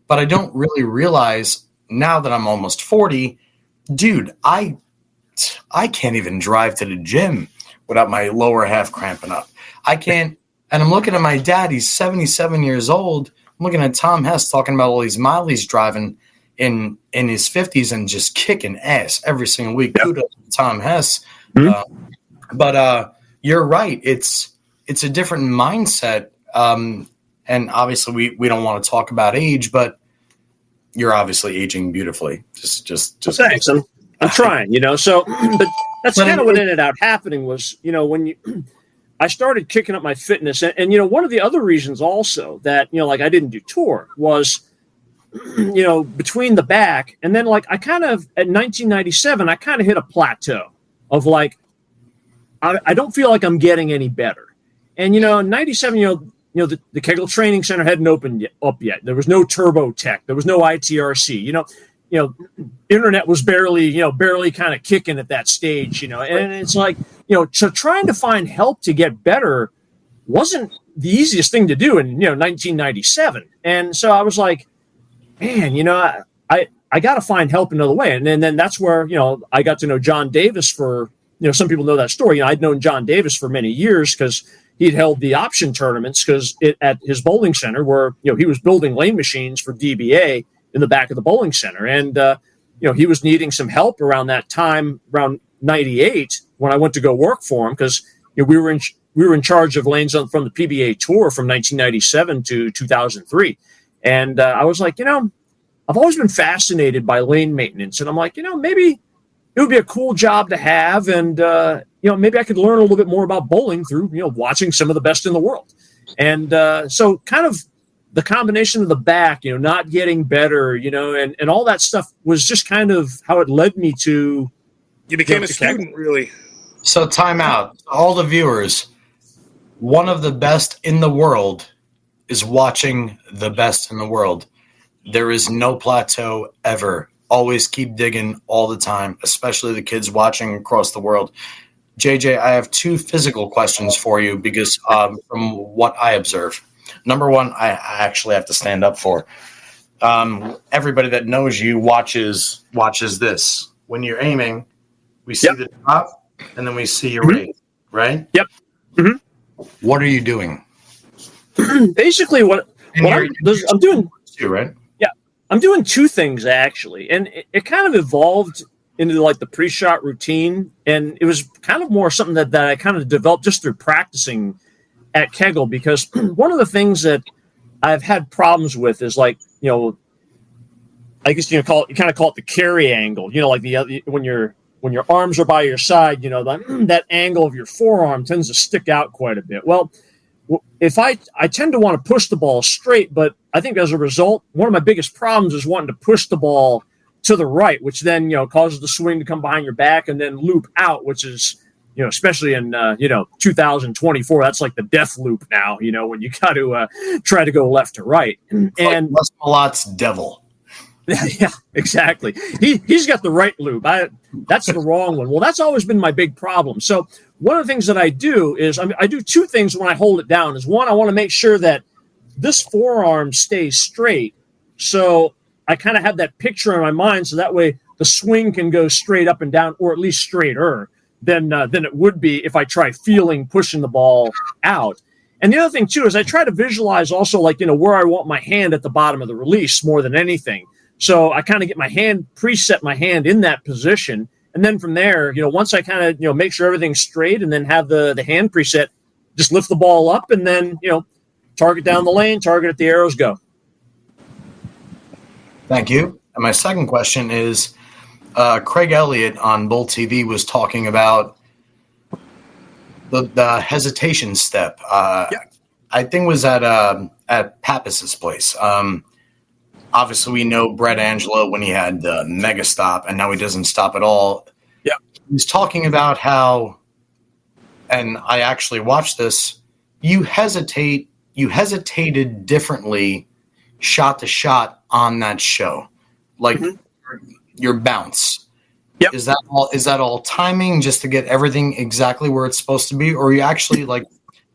But I don't really realize now that I'm almost 40, dude, I can't even drive to the gym without my lower half cramping up. I can't. And I'm looking at my dad. He's 77 years old. I'm looking at Tom Hess talking about all these miles he's driving in his 50s and just kicking ass every single week. Kudos to Tom Hess. Mm-hmm. But you're right. It's a different mindset. And obviously we don't want to talk about age, but you're obviously aging beautifully. Just thanks. I'm trying, So, but that's kind of what ended up happening was, when I started kicking up my fitness, and one of the other reasons also that I didn't do tour was, between the back, and then I kind of at 1997 I kind of hit a plateau of I don't feel like I'm getting any better, and in 97 the Kegel Training Center hadn't opened up yet. There was no Turbo Tech. There was no ITRC. Internet was barely kind of kicking at that stage. And it's so trying to find help to get better wasn't the easiest thing to do in 1997. And so I was like, man, I got to find help another way. And then that's where I got to know John Davis for some people know that story. I'd known John Davis for many years because he'd held the option tournaments at his bowling center where, he was building lane machines for DBA in the back of the bowling center. And, he was needing some help around that time, around 98, when I went to go work for him because we were in charge of lanes from the PBA Tour from 1997 to 2003. And I was like, I've always been fascinated by lane maintenance. And I'm like, maybe it would be a cool job to have. And, maybe I could learn a little bit more about bowling through, watching some of the best in the world. And so kind of the combination of the back, not getting better, and all that stuff was just kind of how it led me to. You became a student, really. So time out. All the viewers, one of the best in the world is watching the best in the world. There is no plateau ever. Always keep digging all the time, especially the kids watching across the world. JJ, I have two physical questions for you because from what I observe. Number one, I actually have to stand up for. Everybody that knows you watches this. When you're aiming, we see the top, and then we see your rate, right? Yep. Mm-hmm. What are you doing? Basically, what I'm doing, too, right? Yeah, I'm doing two things actually, and it kind of evolved into like the pre-shot routine, and it was kind of more something that I kind of developed just through practicing at Kegel, because one of the things that I've had problems with is like, I guess you kind of call it the carry angle, like when your arms are by your side, that angle of your forearm tends to stick out quite a bit. Well, if I tend to want to push the ball straight, but I think as a result, one of my biggest problems is wanting to push the ball to the right, which then, causes the swing to come behind your back and then loop out, which is, especially in, 2024, that's like the death loop now, when you got to try to go left to right. And Les Malotte's devil. Yeah, exactly. He's got the right loop. That's the wrong one. Well, that's always been my big problem. So one of the things that I do is I do two things when I hold it down. Is one, I want to make sure that this forearm stays straight. So I kind of have that picture in my mind, so that way the swing can go straight up and down, or at least straighter than it would be if I try pushing the ball out. And the other thing too is I try to visualize also like, where I want my hand at the bottom of the release more than anything. So I kind of get preset my hand in that position. And then from there, once I kind of, make sure everything's straight and then have the hand preset, just lift the ball up and then, target down the lane, target at the arrows, go. Thank you. And my second question is, Craig Elliott on Bull TV was talking about the hesitation step. I think it was at Pappas's place. Obviously, we know Brett Angelo when he had the mega stop, and now he doesn't stop at all. Yeah, he's talking about how, and I actually watched this. You hesitated differently, shot to shot on that show, like your bounce. Yep. Is that all timing just to get everything exactly where it's supposed to be, or are you actually like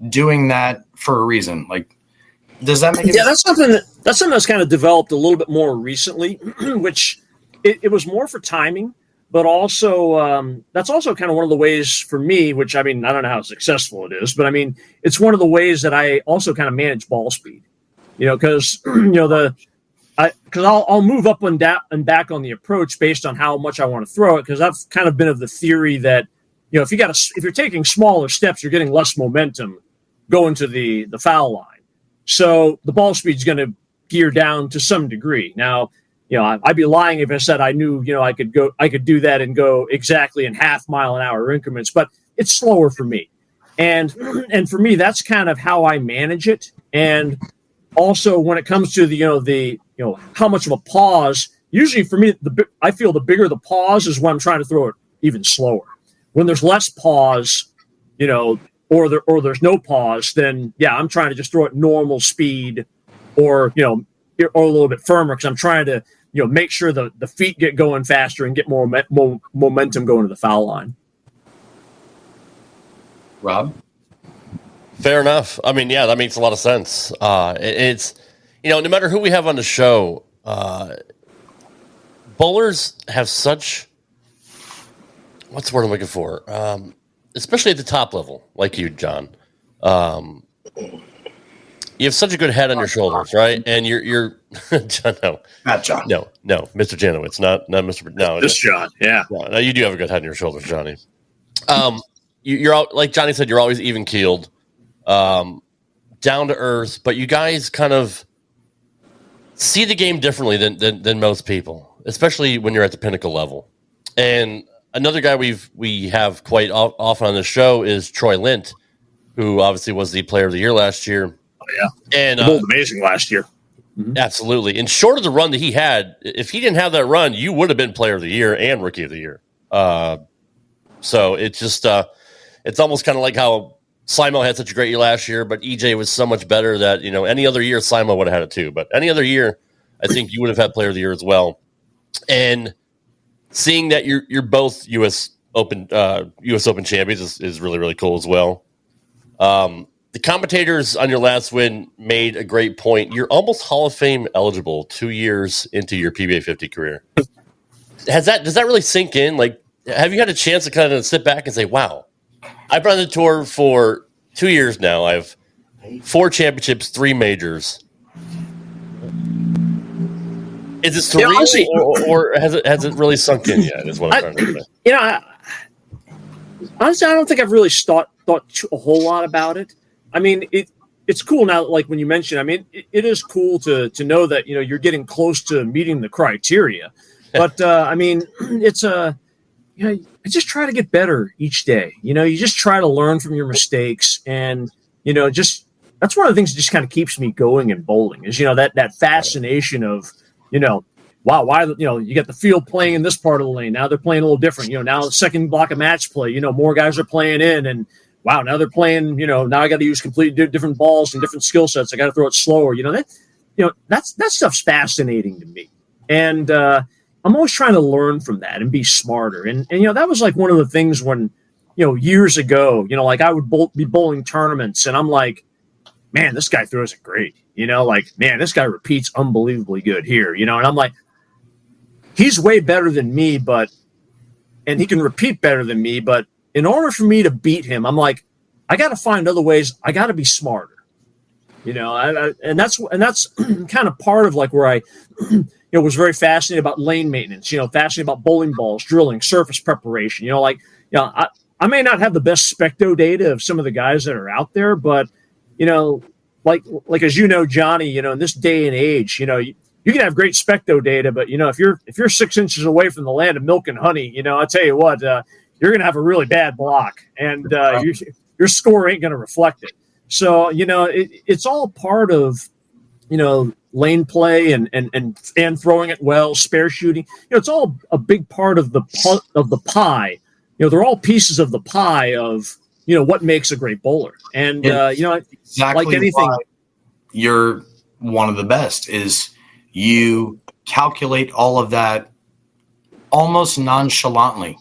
doing that for a reason? Like, does that make sense? Yeah, that's something that's kind of developed a little bit more recently, which it was more for timing, but also that's also kind of one of the ways for me, which I don't know how successful it is, but it's one of the ways that I also kind of manage ball speed, because I'll move up and down and back on the approach based on how much I want to throw it, because I've kind of been of the theory that if you're taking smaller steps, you're getting less momentum going to the foul line. So the ball speed is going to gear down to some degree. Now, I'd be lying if I said I knew, I could do that and go exactly in half-mile-an-hour increments, but it's slower for me. And for me, that's kind of how I manage it. And also when it comes to the how much of a pause, usually for me, I feel the bigger the pause is when I'm trying to throw it even slower. When there's less pause, or there's no pause, then I'm trying to just throw it normal speed, or a little bit firmer, because I'm trying to make sure the feet get going faster and get more momentum going to the foul line. Rob, fair enough. That makes a lot of sense. It's no matter who we have on the show, bowlers have such, what's the word I'm looking for? Especially at the top level, like you, John. You have such a good head on your shoulders, right? And you're John, no, not John, no, Mr. Janawicz, not Mr. No, this John, yeah. No, you do have a good head on your shoulders, Johnny. You're all, like Johnny said, you're always even keeled, down to earth, but you guys kind of see the game differently than most people, especially when you're at the pinnacle level. And another guy we have quite often on the show is Troy Lint, who obviously was the Player of the Year last year. Oh yeah, and amazing last year. Mm-hmm. Absolutely. And short of the run that he had, if he didn't have that run, you would have been Player of the Year and Rookie of the Year. So it's just it's almost kind of like how Simo had such a great year last year, but EJ was so much better that any other year Simo would have had it too. But any other year, I think you would have had Player of the Year as well. And seeing that you're both U.S. Open U.S. Open champions is really, really cool as well. The commentators on your last win made a great point. You're almost Hall of Fame eligible 2 years into your PBA 50 career. Does that really sink in? Like, have you had a chance to kind of sit back and say, wow, I've been on the tour for 2 years now. I have 4 championships, 3 majors. Is it surreal, honestly, or has it really sunk in yet? Is what I'm trying to say. Honestly, I don't think I've really thought a whole lot about it. I mean, it's cool now. Like when you mentioned, I mean, it is cool to know that you're getting close to meeting the criteria. But I mean, it's I just try to get better each day. You just try to learn from your mistakes, and just that's one of the things that just kind of keeps me going in bowling is that fascination of wow, why you get the field playing in this part of the lane. Now they're playing a little different. Now the second block of match play, more guys are playing in, and wow, now they're playing, now I got to use completely different balls and different skill sets. I got to throw it slower. That stuff's fascinating to me. And I'm always trying to learn from that and be smarter. And that was like one of the things when, years ago, like I would be bowling tournaments and I'm like, man, this guy throws it great. Man, this guy repeats unbelievably good here, and I'm like, he's way better than me, and he can repeat better than me. But in order for me to beat him, I'm like, I got to find other ways. I got to be smarter, and that's kind of part of like where I, was very fascinated about lane maintenance, fascinated about bowling balls, drilling, surface preparation, I may not have the best specto data of some of the guys that are out there, but, like as Johnny, in this day and age, you can have great specto data, but if you're 6 inches away from the land of milk and honey, I tell you what, you're going to have a really bad block, and your score ain't going to reflect it. So it's all part of lane play and throwing it well, spare shooting. It's all a big part of the pie. They're all pieces of the pie of what makes a great bowler, and exactly like anything, why you're one of the best is you calculate all of that almost nonchalantly.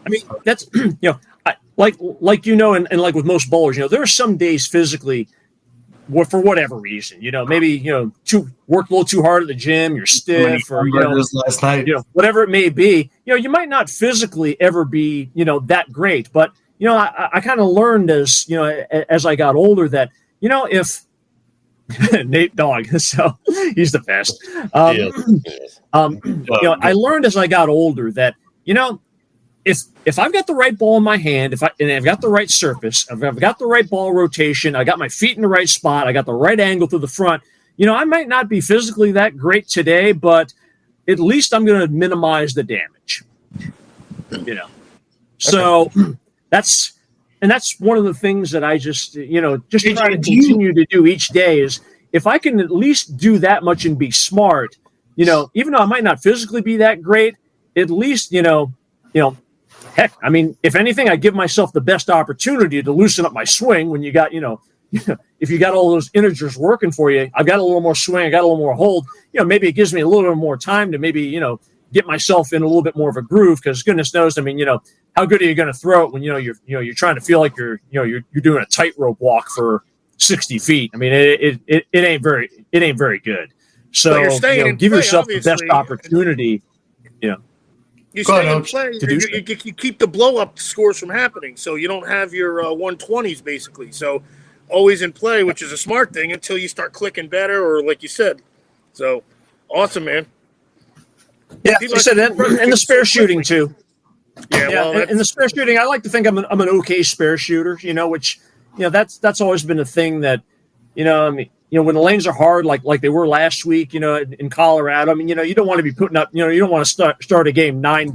I mean, that's and like with most bowlers, there are some days physically, for whatever reason, maybe worked a little too hard at the gym, you're stiff, or last night, whatever it may be. You might not physically ever be that great, but I kind of learned as I got older that if Nate Dogg, so he's the best. I learned as I got older that if I've got the right ball in my hand, if I've got the right surface, if I've got the right ball rotation, I got my feet in the right spot, I got the right angle to the front, I might not be physically that great today, but at least I'm going to minimize the damage. So that's one of the things that I just try to continue to do each day is if I can at least do that much and be smart, even though I might not physically be that great, at least, heck, I mean, if anything, I give myself the best opportunity to loosen up my swing when you got, if you got all those integers working for you, I've got a little more swing, I got a little more hold, maybe it gives me a little bit more time to maybe, get myself in a little bit more of a groove because goodness knows, I mean, how good are you going to throw it when, you're trying to feel like you're doing a tightrope walk for 60 feet. I mean, it ain't very good. So give yourself the best opportunity, You stay in play. You keep the blow-up scores from happening, so you don't have your 120s, basically. So always in play, which is a smart thing until you start clicking better or like you said. So awesome, man. Yeah, you said and the spare shooting, too. Yeah, and the spare shooting, I like to think I'm an okay spare shooter, which, that's always been a thing that, I mean, when the lanes are hard, like they were last week, in Colorado, I mean, you don't want to be putting up, you don't want to start a game 9-,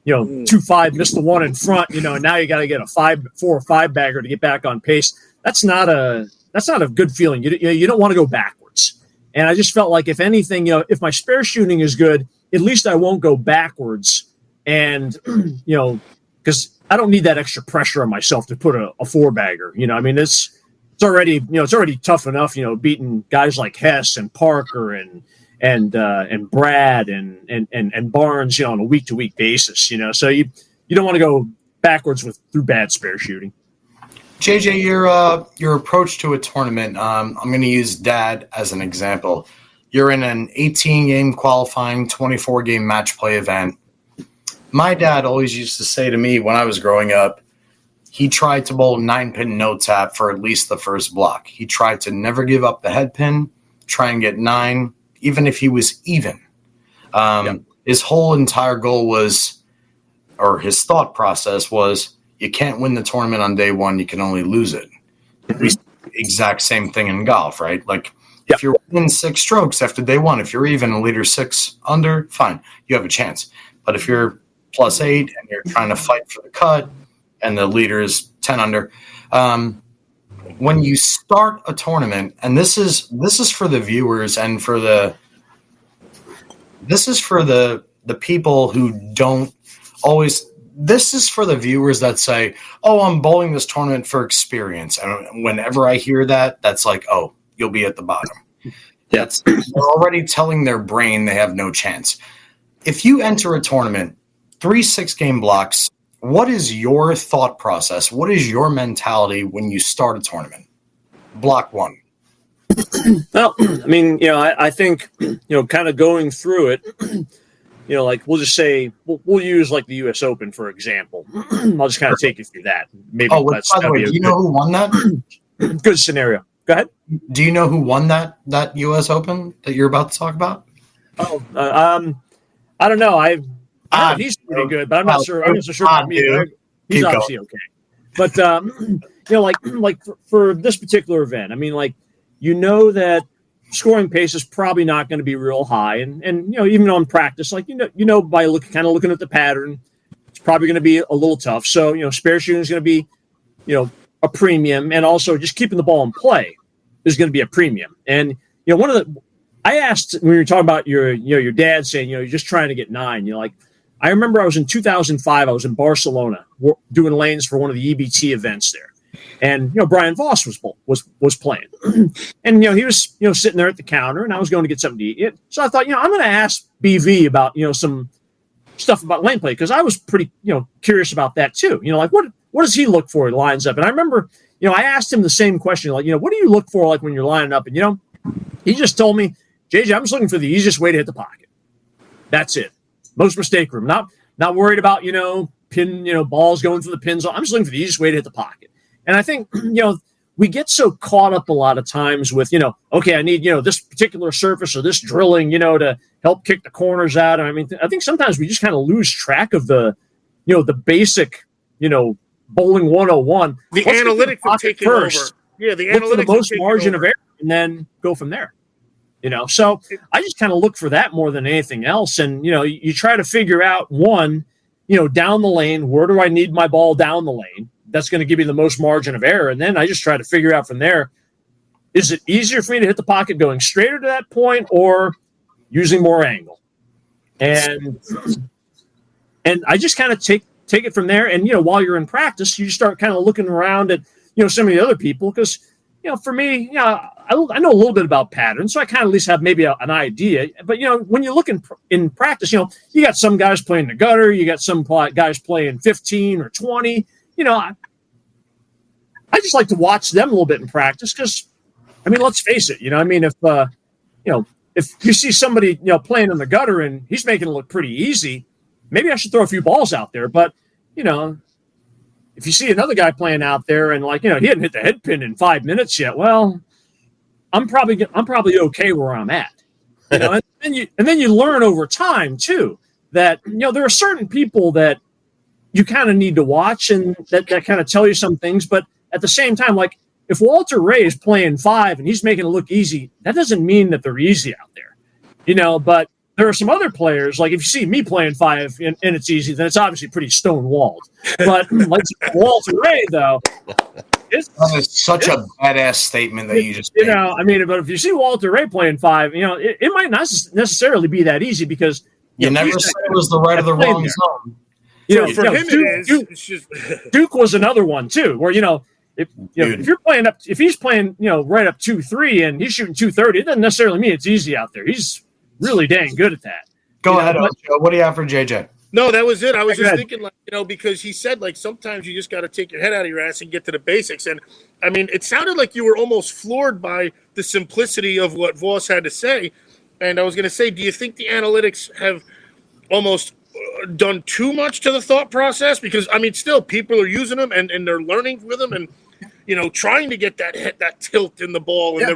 2-5, miss the one in front, and now you got to get a 4 or 5 bagger to get back on pace. That's not a good feeling. You don't want to go backwards. And I just felt like if anything, if my spare shooting is good, at least I won't go backwards. And, because I don't need that extra pressure on myself to put a 4-bagger. I mean, it's already tough enough, beating guys like Hess and Parker and and Brad and Barnes, on a week to week basis. So you don't want to go backwards through bad spare shooting. JJ, your approach to a tournament. I'm going to use Dad as an example. You're in an 18-game qualifying, 24-game match play event. My dad always used to say to me when I was growing up, he tried to bowl 9-pin no tap for at least the first block. He tried to never give up the head pin, try and get 9, even if he was even. His whole entire goal was, or his thought process was, you can't win the tournament on day one, you can only lose it. Exact same thing in golf, right? Like, if you're within 6 strokes after day one, if you're even a leader 6 under, fine, you have a chance. But if you're +8 and you're trying to fight for the cut and the leader is 10 under, when you start a tournament, and this is for the viewers and for the people who don't always. This is for the viewers that say, "Oh, I'm bowling this tournament for experience," and whenever I hear that, that's like, "Oh, you'll be at the bottom." They're already telling their brain they have no chance. If you enter a tournament, 3 6-game blocks, what is your thought process? What is your mentality when you start a tournament? Block 1. Well, I mean, I think, kind of going through it, like we'll just say, we'll use like the U.S. Open, for example. I'll just kind of take you through that. Maybe. By the way, do you know who won that? Good scenario. Go ahead. Do you know who won that U.S. Open that you're about to talk about? I don't know. He's pretty good, but I'm not sure. I'm not so sure about me. He's obviously okay. But like for this particular event, I mean, like, that scoring pace is probably not going to be real high, and even on practice, like by looking at the pattern, it's probably going to be a little tough. So spare shooting is going to be a premium, and also just keeping the ball in play is going to be a premium. And I asked when you were talking about your dad saying you're just trying to get 9. I remember I was in 2005. I was in Barcelona doing lanes for one of the EBT events there, and Brian Voss was playing, and he was sitting there at the counter, and I was going to get something to eat. So I thought I'm going to ask BV about some stuff about lane play, because I was pretty curious about that too. Like what does he look for? He lines up, and I remember I asked him the same question, like what do you look for like when you're lining up, and he just told me, JJ, I'm just looking for the easiest way to hit the pocket. That's it. Most mistake room. Not worried about, pin, balls going through the pins. I'm just looking for the easiest way to hit the pocket. And I think, we get so caught up a lot of times with, okay, I need, this particular surface or this drilling, to help kick the corners out. And I mean, I think sometimes we just kind of lose track of the basic, bowling 101. The analytics have taken over. Yeah, the analytics. Look for the most margin of error and then go from there. So I just kind of look for that more than anything else. And, you try to figure out down the lane, where do I need my ball down the lane? That's going to give me the most margin of error. And then I just try to figure out from there, is it easier for me to hit the pocket going straighter to that point or using more angle? And I just kind of take it from there. And, while you're in practice, you start kind of looking around at, some of the other people, because, for me, I know a little bit about patterns, so I kind of at least have maybe an idea. But, when you look in practice, you got some guys playing the gutter, you got some guys playing 15 or 20. I just like to watch them a little bit in practice because, I mean, let's face it, if you see somebody, playing in the gutter and he's making it look pretty easy, maybe I should throw a few balls out there. But, if you see another guy playing out there and he hadn't hit the head pin in 5 minutes yet, well, I'm probably okay where I'm at. And then you learn over time too that there are certain people that you kind of need to watch and that kind of tell you some things. But at the same time, like if Walter Ray is playing 5 and he's making it look easy, that doesn't mean that they're easy out there. But there are some other players, like if you see me playing 5 and it's easy, then it's obviously pretty stone-walled. But like Walter Ray, though, that is such a badass statement that you just made. But if you see Walter Ray playing 5, it might not necessarily be that easy because you never said it was the right or the wrong zone. For him, it's just Duke was another one too, where if you're playing up, if he's playing right up 2-3 and he's shooting 230, it doesn't necessarily mean it's easy out there. He's really dang good at that. Go ahead, Ocho. What do you have for JJ? No, that was it. I was just thinking, because he said, sometimes you just got to take your head out of your ass and get to the basics. And, I mean, it sounded like you were almost floored by the simplicity of what Voss had to say. And I was going to say, do you think the analytics have almost done too much to the thought process? Because, I mean, still, people are using them and they're learning with them and, trying to get that tilt in the ball and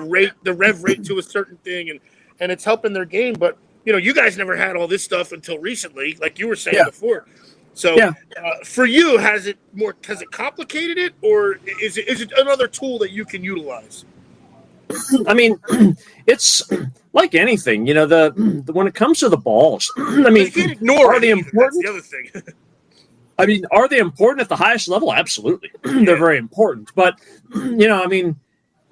the rev rate to a certain thing. And it's helping their game. But, you guys never had all this stuff until recently, like you were saying before. So for you, has it complicated it, or is it another tool that you can utilize? I mean, it's like anything, when it comes to the balls, I mean, are they important? That's the other thing. I mean, are they important at the highest level? Absolutely. They're very important. But, having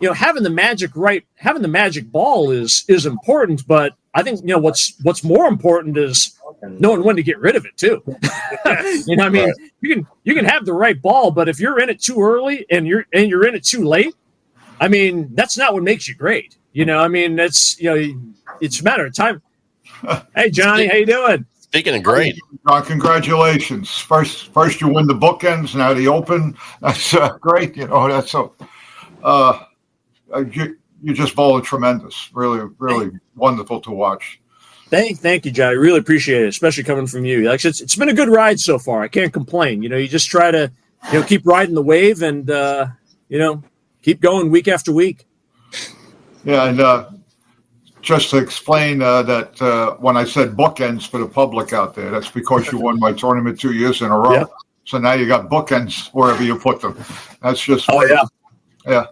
the magic ball is important, but I think, what's more important is knowing when to get rid of it too. I mean, you can have the right ball, but if you're in it too early and you're in it too late, I mean, that's not what makes you great. I mean, that's, it's a matter of time. Hey, Johnny, how you doing? Speaking of great. Congratulations. First you win the bookends, now the Open. That's great. That's so you just bowling tremendous. Really, really wonderful to watch. Thank you, Johnny. Really appreciate it, especially coming from you. Like it's been a good ride so far. I can't complain. You just try to keep riding the wave and keep going week after week. Yeah, and just to explain that when I said bookends for the public out there, that's because you won my tournament 2 years in a row. Yep. So now you got bookends wherever you put them. That's just yeah.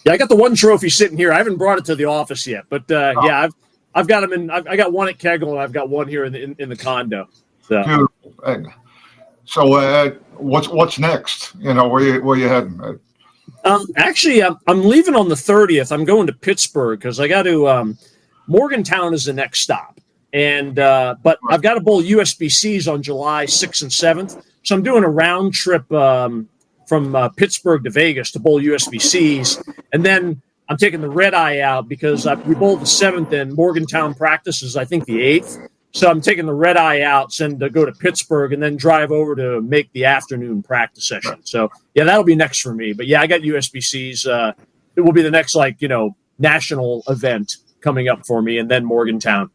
Yeah, I got the one trophy sitting here. I haven't brought it to the office yet, but I've got them in. I got one at Kegel, and I've got one here in the condo. So, what's next? Where you heading? Actually, I'm leaving on the 30th. I'm going to Pittsburgh because I got to. Morgantown is the next stop, and but I've got to bowl USBCs on July 6th and 7th. So I'm doing a round trip from Pittsburgh to Vegas to bowl USBCs, and then I'm taking the red eye out because we bowled the 7th and Morgantown practices, I think, the 8th. So I'm taking the red eye out, send to go to Pittsburgh, and then drive over to make the afternoon practice session. So, that'll be next for me. But, I got USBCs. It will be the next, national event coming up for me, and then Morgantown.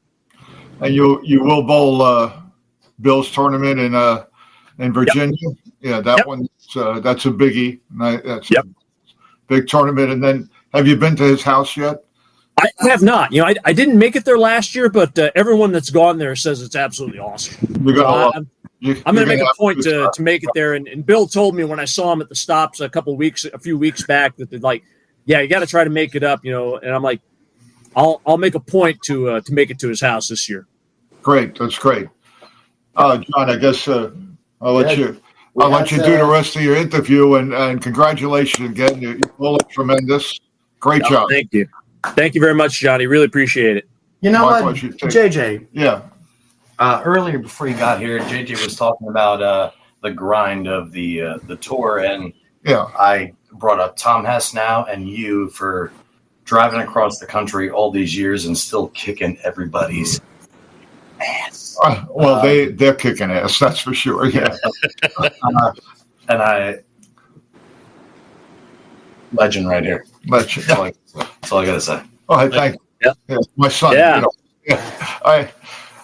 And you will bowl Bill's tournament in Virginia? Yep. Yeah, that one. That's a biggie. That's a big tournament. And then, have you been to his house yet? I have not. I didn't make it there last year, but everyone that's gone there says it's absolutely awesome. I'm going to make a point to make it there. And Bill told me when I saw him at the stops a few weeks back that they're like, you got to try to make it up, And I'm like, I'll make a point to make it to his house this year. Great, that's great. John, I guess I'll let you do the rest of your interview, and congratulations again. You're all tremendous. Great job. Thank you. Thank you very much, Johnny. Really appreciate it. You know what, JJ? Yeah. Earlier before you got here, JJ was talking about the grind of the tour, and I brought up Tom Hess now and you for driving across the country all these years and still kicking everybody's ass. They're kicking ass, that's for sure. Yeah. Legend right here. Legend. That's all I gotta say. Oh, thank you. Yeah. My son. Yeah. I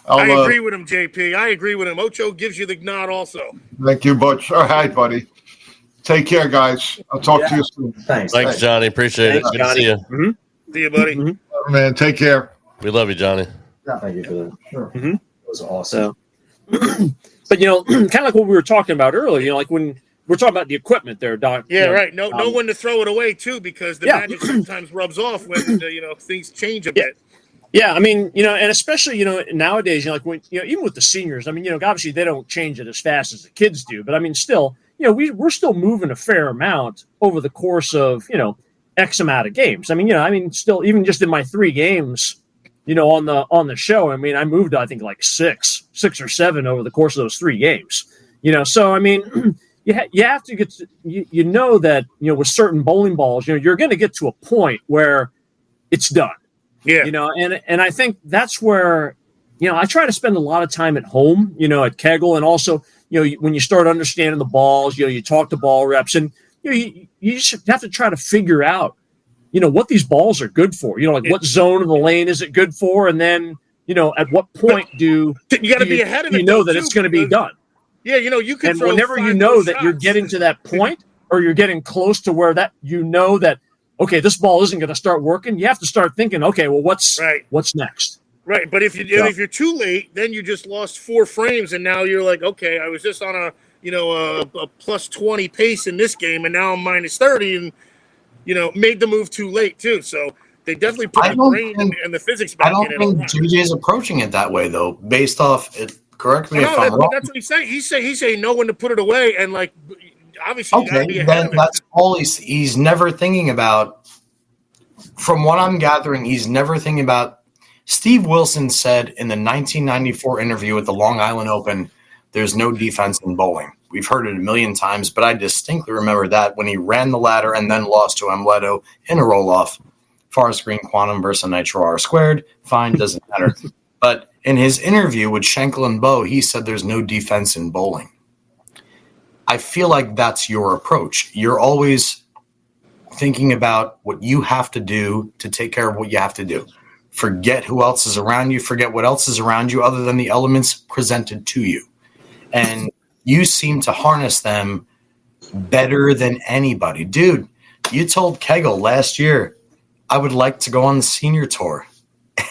agree with him, JP. I agree with him. Ocho gives you the nod also. Thank you, Butch. All right, buddy. Take care, guys. I'll talk to you soon. Thanks, Johnny. Appreciate it. Good to see you. Mm-hmm. See you, buddy. Mm-hmm. Man, take care. We love you, Johnny. Thank you for that. Sure. Mm-hmm. It was awesome. But, kind of like what we were talking about earlier, like when we're talking about the equipment there, Doc. Yeah, right. No one to throw it away, too, because the magic sometimes rubs off when, things change a bit. Yeah, I mean, and especially, nowadays, like when, even with the seniors, I mean, obviously they don't change it as fast as the kids do, but I mean, still, we're still moving a fair amount over the course of, X amount of games. I mean, still, even just in my 3 games, on the show, I mean, I moved, I think, like 6 or 7 over the course of those 3 games, so, I mean, you have to get to, that, with certain bowling balls, you're going to get to a point where it's done. Yeah. You know, and I think that's where, you know, I try to spend a lot of time at home, you know, at Kegel, and also, you know, when you start understanding the balls, you know, you talk to ball reps, and you know, you just have to try to figure out, you know, what these balls are good for. You know, like what zone of the lane is it good for, and then, you know, at what point you got to be ahead of it. You know that it's going to be done. Yeah, you know, you can. And throw whenever you know that you're getting to that point, or you're getting close to where that, you know that, okay, this ball isn't going to start working, you have to start thinking, okay, well, what's next? Right, but if you're too late, then you just lost 4 frames, and now you're like, okay, I was just on a plus 20 pace in this game, and now I'm minus 30, and you know, made the move too late too. So they definitely put the brain and the physics back in it. I don't think JJ's approaching it that way though, based off it. Correct me if I'm wrong. That's what he's saying. He's saying know when to put it away, and like obviously you gotta be ahead of it. That's all he's never thinking about. From what I'm gathering, he's never thinking about. Steve Wilson said in the 1994 interview at the Long Island Open, there's no defense in bowling. We've heard it a million times, but I distinctly remember that when he ran the ladder and then lost to Amleto in a roll-off. Forest Green Quantum versus Nitro R squared. Fine, doesn't matter. But in his interview with Schenkel and Bowe, he said there's no defense in bowling. I feel like that's your approach. You're always thinking about what you have to do to take care of what you have to do. Forget who else is around you. Forget what else is around you other than the elements presented to you. And you seem to harness them better than anybody. Dude, you told Kegel last year, I would like to go on the senior tour.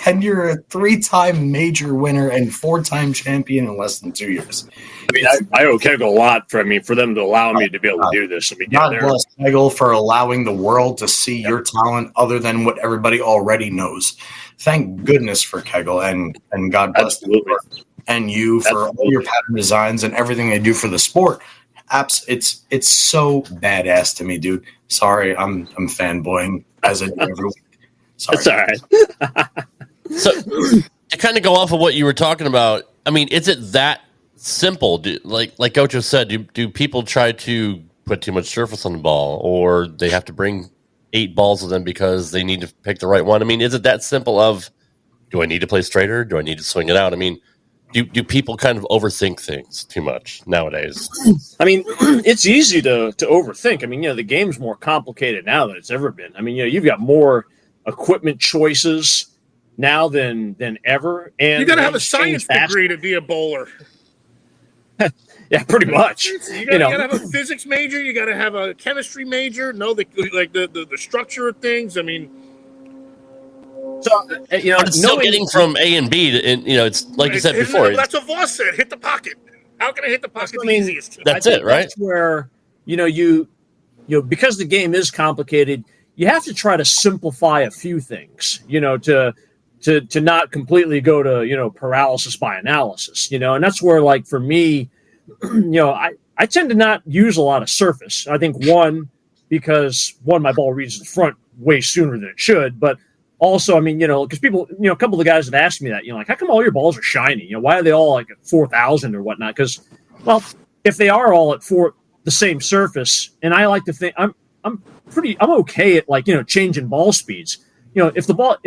And you're a 3-time major winner and 4-time champion in less than 2 years. I mean, I owe Kegel a lot for them to allow me to be able to do this. I mean, God bless Kegel for allowing the world to see your talent other than what everybody already knows. Thank goodness for Kegel, and God bless and you for all your pattern designs and everything they do for the sport. It's so badass to me, dude. Sorry, I'm fanboying as I do every week. Sorry. It's all right. So to kind of go off of what you were talking about, I mean, is it that simple? Like Ocho said, do people try to put too much surface on the ball, or they have to bring 8 balls with them because they need to pick the right one? I mean, is it that simple of, do I need to play straighter? Do I need to swing it out? I mean, do people kind of overthink things too much nowadays? I mean, it's easy to overthink. I mean, you know, the game's more complicated now than it's ever been. I mean, you know, you've got more equipment choices now than ever, and you got to have a science degree to be a bowler. Yeah, pretty much. You got to have a physics major. You got to have a chemistry major. Know the structure of things. I mean, so you know, but it's still getting from A and B to, and you know, it's like you said before. That's what Voss said. Hit the pocket. How can I hit the pocket the easiest? That's it, right? That's where you know, because the game is complicated, you have to try to simplify a few things, you know, to not completely go to, you know, paralysis by analysis, you know, and that's where, like, for me, you know, I tend to not use a lot of surface. I think because my ball reaches the front way sooner than it should, but also, I mean, you know, because people, you know, a couple of the guys have asked me that, you know, like, how come all your balls are shiny? You know, why are they all like at 4,000 or whatnot? Because, well, if they are all at the same surface, and I like to think I'm okay at, like, you know, changing ball speeds. You know, if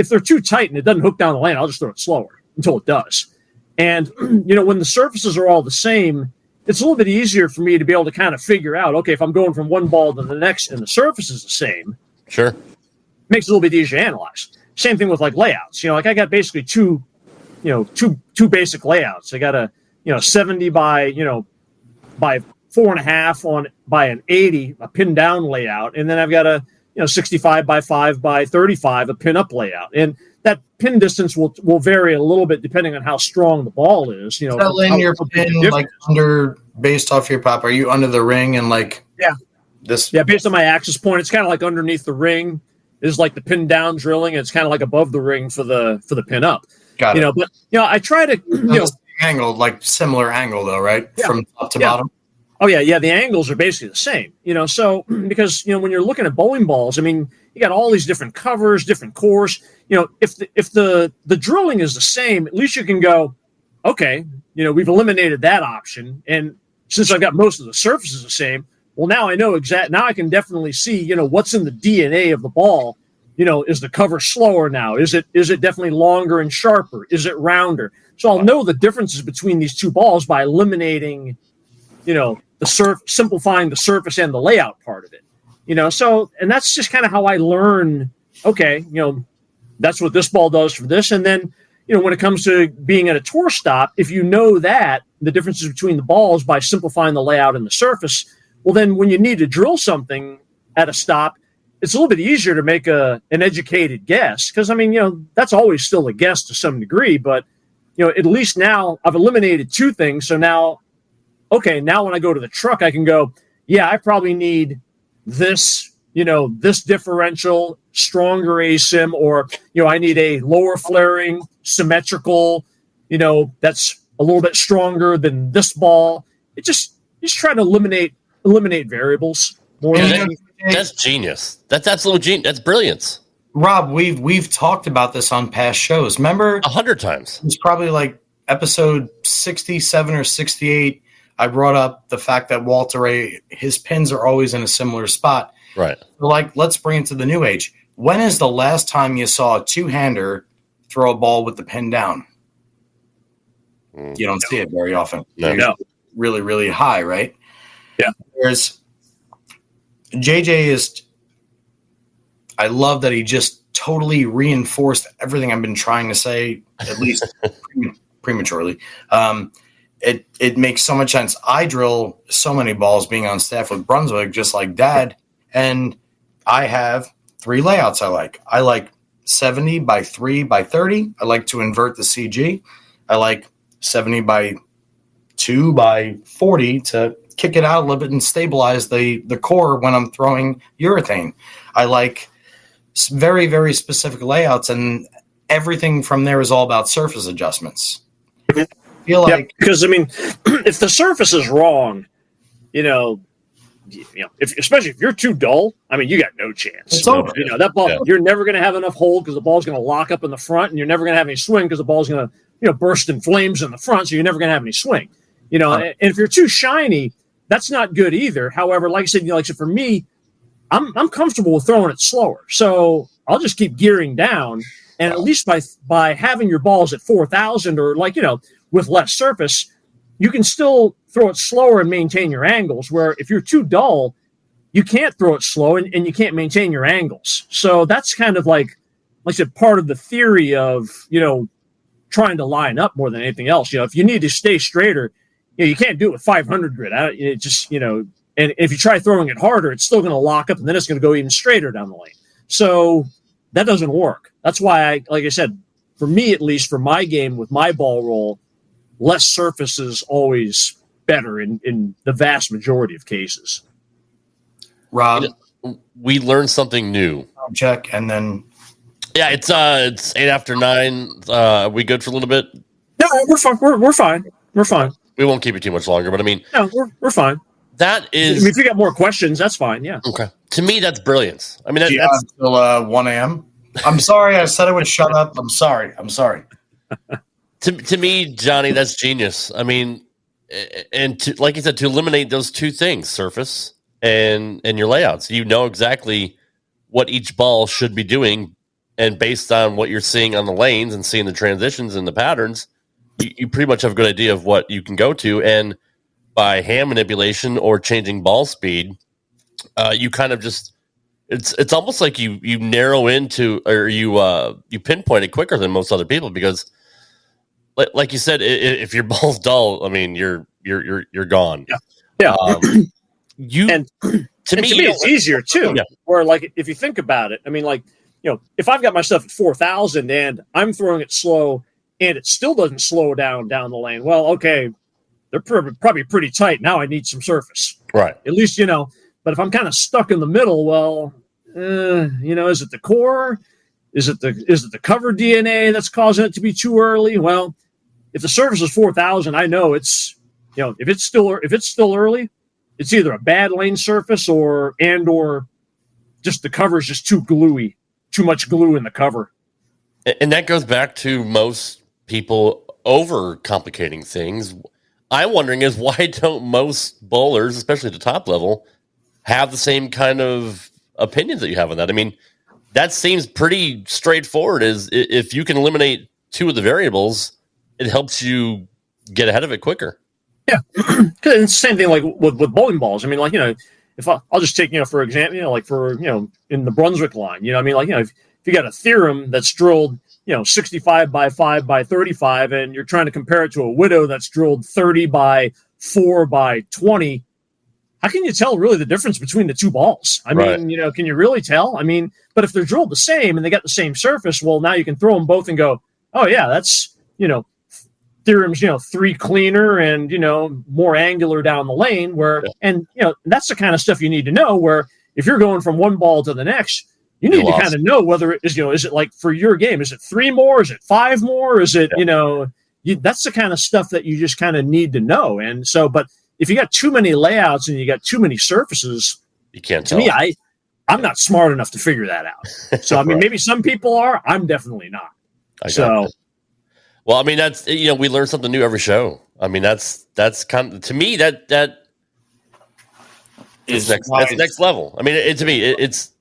they're too tight and it doesn't hook down the lane, I'll just throw it slower until it does. And, you know, when the surfaces are all the same, it's a little bit easier for me to be able to kind of figure out, okay, if I'm going from one ball to the next and the surface is the same, sure, makes it a little bit easier to analyze. Same thing with, like, layouts. You know, like, I got basically two basic layouts. I got a, you know, 70 by 4.5 by an 80, a pin down layout, and then I've got a, you know, 65 by 5 by 35, a pin up layout, and that pin distance will vary a little bit depending on how strong the ball is. You know, in your pin, like, under, based off your pop, are you under the ring and, like, based on my axis point, it's kind of like underneath the ring is like the pin down drilling, and it's kind of like above the ring for the pin up. Got it. You know, but, you know, I try to, you know, angle, like, similar angle though, right? Yeah. From top to bottom. Oh yeah. The angles are basically the same, you know, so because, you know, when you're looking at bowling balls, I mean, you got all these different covers, different cores, you know, if the drilling is the same, at least you can go, okay, you know, we've eliminated that option. And since I've got most of the surfaces the same, well, now I know now I can definitely see, you know, what's in the DNA of the ball is the cover slower now? Is it definitely longer and sharper? Is it rounder? So I'll know the differences between these two balls by eliminating, simplifying the surface and the layout part of it. So, and that's just kind of how I learn, okay, that's what this ball does for this. And then, when it comes to being at a tour stop, if you know that, the differences between the balls by simplifying the layout and the surface, well, then when you need to drill something at a stop, it's a little bit easier to make an educated guess. Because, that's always still a guess to some degree. But, at least now I've eliminated two things. So now, okay, now when I go to the truck, I can go, yeah, I probably need this, this differential, stronger ASIM, or, I need a lower flaring, symmetrical, that's a little bit stronger than this ball. It just try to eliminate variables more. That's genius. That's absolute genius. That's brilliance. Rob, we've talked about this on past shows. Remember? 100 times. It's probably like episode 67 or 68. I brought up the fact that Walter Ray, his pins are always in a similar spot. Right. Like, let's bring it to the new age. When is the last time you saw a two-hander throw a ball with the pin down? You don't see it very often. No. Really, really high, right? Yeah. There's JJ is. I love that he just totally reinforced everything I've been trying to say, at least prematurely. It makes so much sense. I drill so many balls being on staff with Brunswick, just like Dad, and I have 3 layouts I like. I like 70 by 3 by 30. I like to invert the CG. I like 70 by 2 by 40 to kick it out a little bit and stabilize the core when I'm throwing urethane. I like very, very specific layouts, and everything from there is all about surface adjustments. I feel like because if the surface is wrong, especially if you're too dull, you got no chance. It's over. That ball, you're never going to have enough hold because the ball's going to lock up in the front, and you're never going to have any swing because the ball's going to burst in flames in the front, so you're never going to have any swing. And if you're too shiny, that's not good either. However, like I said, for me, I'm comfortable with throwing it slower, so I'll just keep gearing down, and at least by having your balls at 4,000 or with less surface, you can still throw it slower and maintain your angles. Where if you're too dull, you can't throw it slow and you can't maintain your angles. So that's kind of like I said, part of the theory of trying to line up more than anything else. If you need to stay straighter, you can't do it with 500 grit. It just and if you try throwing it harder, it's still going to lock up, and then it's going to go even straighter down the lane. So that doesn't work. That's why like I said, for me at least, for my game with my ball roll, less surface is always better in the vast majority of cases. Rob, we learned something new. Check, and then it's 8 after 9. Are we good for a little bit? No, we're fine. We're fine. We're fine. We won't keep it too much longer, but no, we're fine. That is. If you got more questions, that's fine. Yeah. Okay. To me, that's brilliance. That's until 1 a.m. I'm sorry. I said I would shut up. I'm sorry. To me, Johnny, that's genius. And like you said, to eliminate those two things, surface and your layouts, exactly what each ball should be doing, and based on what you're seeing on the lanes and seeing the transitions and the patterns, you pretty much have a good idea of what you can go to. And by hand manipulation or changing ball speed, you kind of just it's almost like you narrow into, or you pinpoint it quicker than most other people, because like you said, if your ball's dull, you're gone. Yeah. To me, it's easier too. Yeah. Where if you think about it, if I've got my stuff at 4,000 and I'm throwing it slow and it still doesn't slow down the lane, well, okay, they're probably pretty tight. Now I need some surface, right? At least But if I'm kind of stuck in the middle, well, is it the core? Is it the cover DNA that's causing it to be too early? Well, if the surface is 4,000, I know it's if it's still early, it's either a bad lane surface or just the cover is just too gluey, too much glue in the cover. And that goes back to most people over-complicating things. I'm wondering is why don't most bowlers, especially at the top level, have the same kind of opinions that you have on that? that seems pretty straightforward. Is if you can eliminate two of the variables, it helps you get ahead of it quicker. Yeah, because it's the same thing like with bowling balls. I mean, like, if I'll just take, for example, like for, in the Brunswick line, I mean, like, if you got a theorem that's drilled, 65 by 5 by 35, and you're trying to compare it to a widow that's drilled 30 by 4 by 20, how can you tell really the difference between the two balls? I mean, can you really tell? I mean, but if they're drilled the same and they got the same surface, well, now you can throw them both and go, oh yeah, that's, theorem's, 3 cleaner and, more angular down the lane and that's the kind of stuff you need to know, where if you're going from one ball to the next, you need to kind of know whether it is, is it like for your game, is it 3 more? Is it 5 more? Is it, that's the kind of stuff that you just kind of need to know. And so, but if you got too many layouts and you got too many surfaces, you can't tell. To me, I'm not smart enough to figure that out. So, I mean, maybe some people are, I'm definitely not. Well, I mean, that's, we learn something new every show. I mean, that's kind of, to me, that is next level. I mean, to me, it's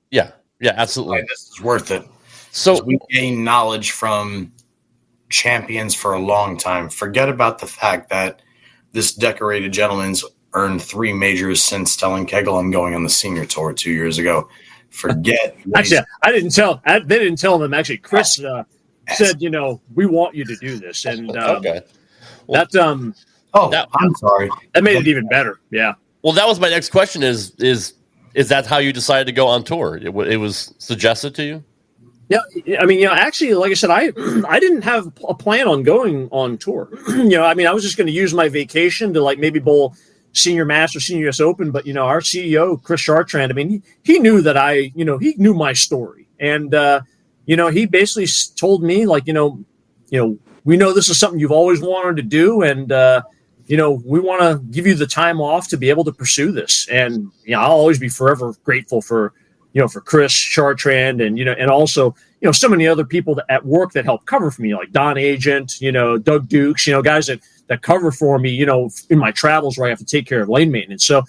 absolutely. This is worth it. So we gain knowledge from champions for a long time. Forget about the fact that this decorated gentleman's earned 3 majors since telling Kegel I'm going on the senior tour 2 years ago. Forget. Actually, they didn't tell them. Actually, Chris said, we want you to do this. And okay. Well, I'm sorry. That made it even better. Yeah. Well, that was my next question is that how you decided to go on tour? It was suggested to you? Yeah, I mean, actually, like I said, I didn't have a plan on going on tour. I mean, I was just going to use my vacation to like maybe bowl Senior Master, Senior US Open. But our CEO Chris Chartrand, I mean, he knew that he knew my story, and he basically told me like, we know this is something you've always wanted to do, and we want to give you the time off to be able to pursue this. And I'll always be forever grateful for Chris Chartrand and also, so many other people at work that help cover for me, like Don Agent, Doug Dukes, guys that cover for me, in my travels where I have to take care of lane maintenance. So,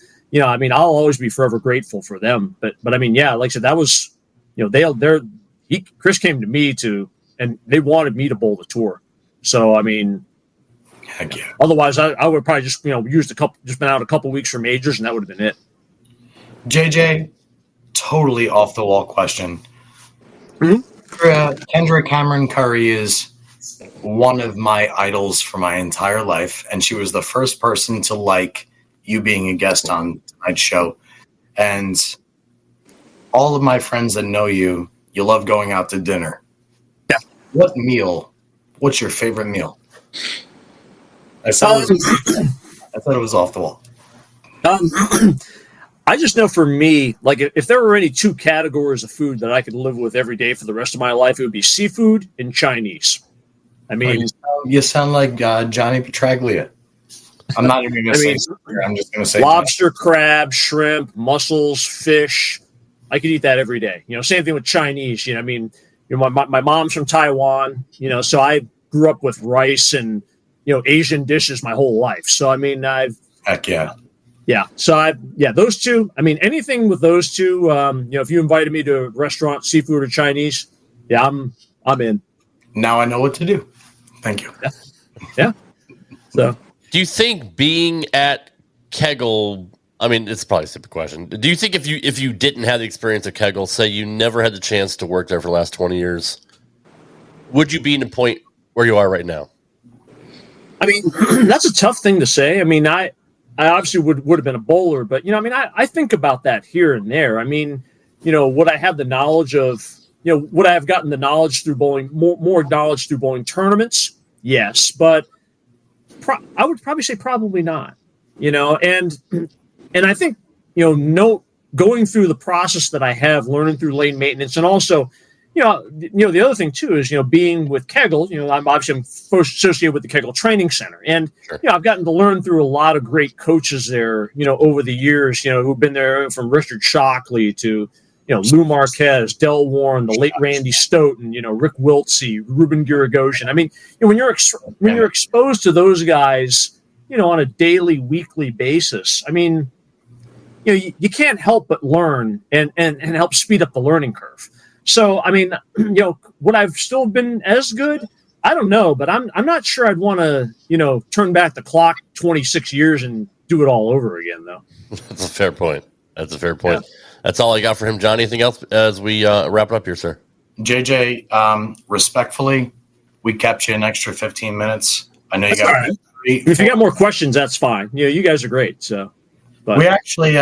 I mean, I'll always be forever grateful for them. But I mean, yeah, like I said, that was, Chris came to me and they wanted me to bowl the tour. So, I mean, heck yeah. Otherwise I would probably just, been out a couple weeks for majors and that would have been it. JJ, totally off the wall question. Mm-hmm. Kendra Cameron Curry is one of my idols for my entire life, and she was the first person to like you being a guest on tonight's show. And all of my friends that know you love going out to dinner. Yeah. What's your favorite meal? I thought it was off the wall. I just know for me, like if there were any 2 categories of food that I could live with every day for the rest of my life, it would be seafood and Chinese. I mean, you sound like Johnny Petraglia. I'm not even going to say. I'm just going to say lobster, crab, shrimp, mussels, fish. I could eat that every day. Same thing with Chinese. I mean, my mom's from Taiwan. So I grew up with rice and Asian dishes my whole life. So I mean, heck yeah. Yeah. So those 2, I mean, anything with those 2, if you invited me to a restaurant, seafood or Chinese, I'm in. Now I know what to do. Thank you. Yeah. So do you think being at Kegel, I mean, it's probably a simple question. Do you think if you didn't have the experience at Kegel, say you never had the chance to work there for the last 20 years, would you be in the point where you are right now? I mean, that's a tough thing to say. I mean, I obviously would have been a bowler, but I think about that here and there. I mean, would I have the knowledge of, would I have gotten the knowledge through bowling, more knowledge through bowling tournaments? Yes, but I would probably say probably not. And I think going through the process that I have, learning through lane maintenance, and also, the other thing too is being with Kegel. I'm associated with the Kegel Training Center, and sure. I've gotten to learn through a lot of great coaches there. Over the years, who've been there, from Richard Shockley to Lou Marquez, Del Warren, the late Randy Stoughton, Rick Wiltsey, Ruben Giragosian. I mean, when you're exposed to those guys, on a daily, weekly basis, I mean, you can't help but learn and help speed up the learning curve. So, I mean, would I've still been as good? I don't know, but I'm not sure I'd want to, turn back the clock 26 years and do it all over again, though. That's a fair point. Yeah. That's all I got for him, John. Anything else as we wrap it up here, sir? JJ, respectfully, we kept you an extra 15 minutes. I know That's you got. all right. If you got more questions, that's fine. You guys are great. So, but. We actually,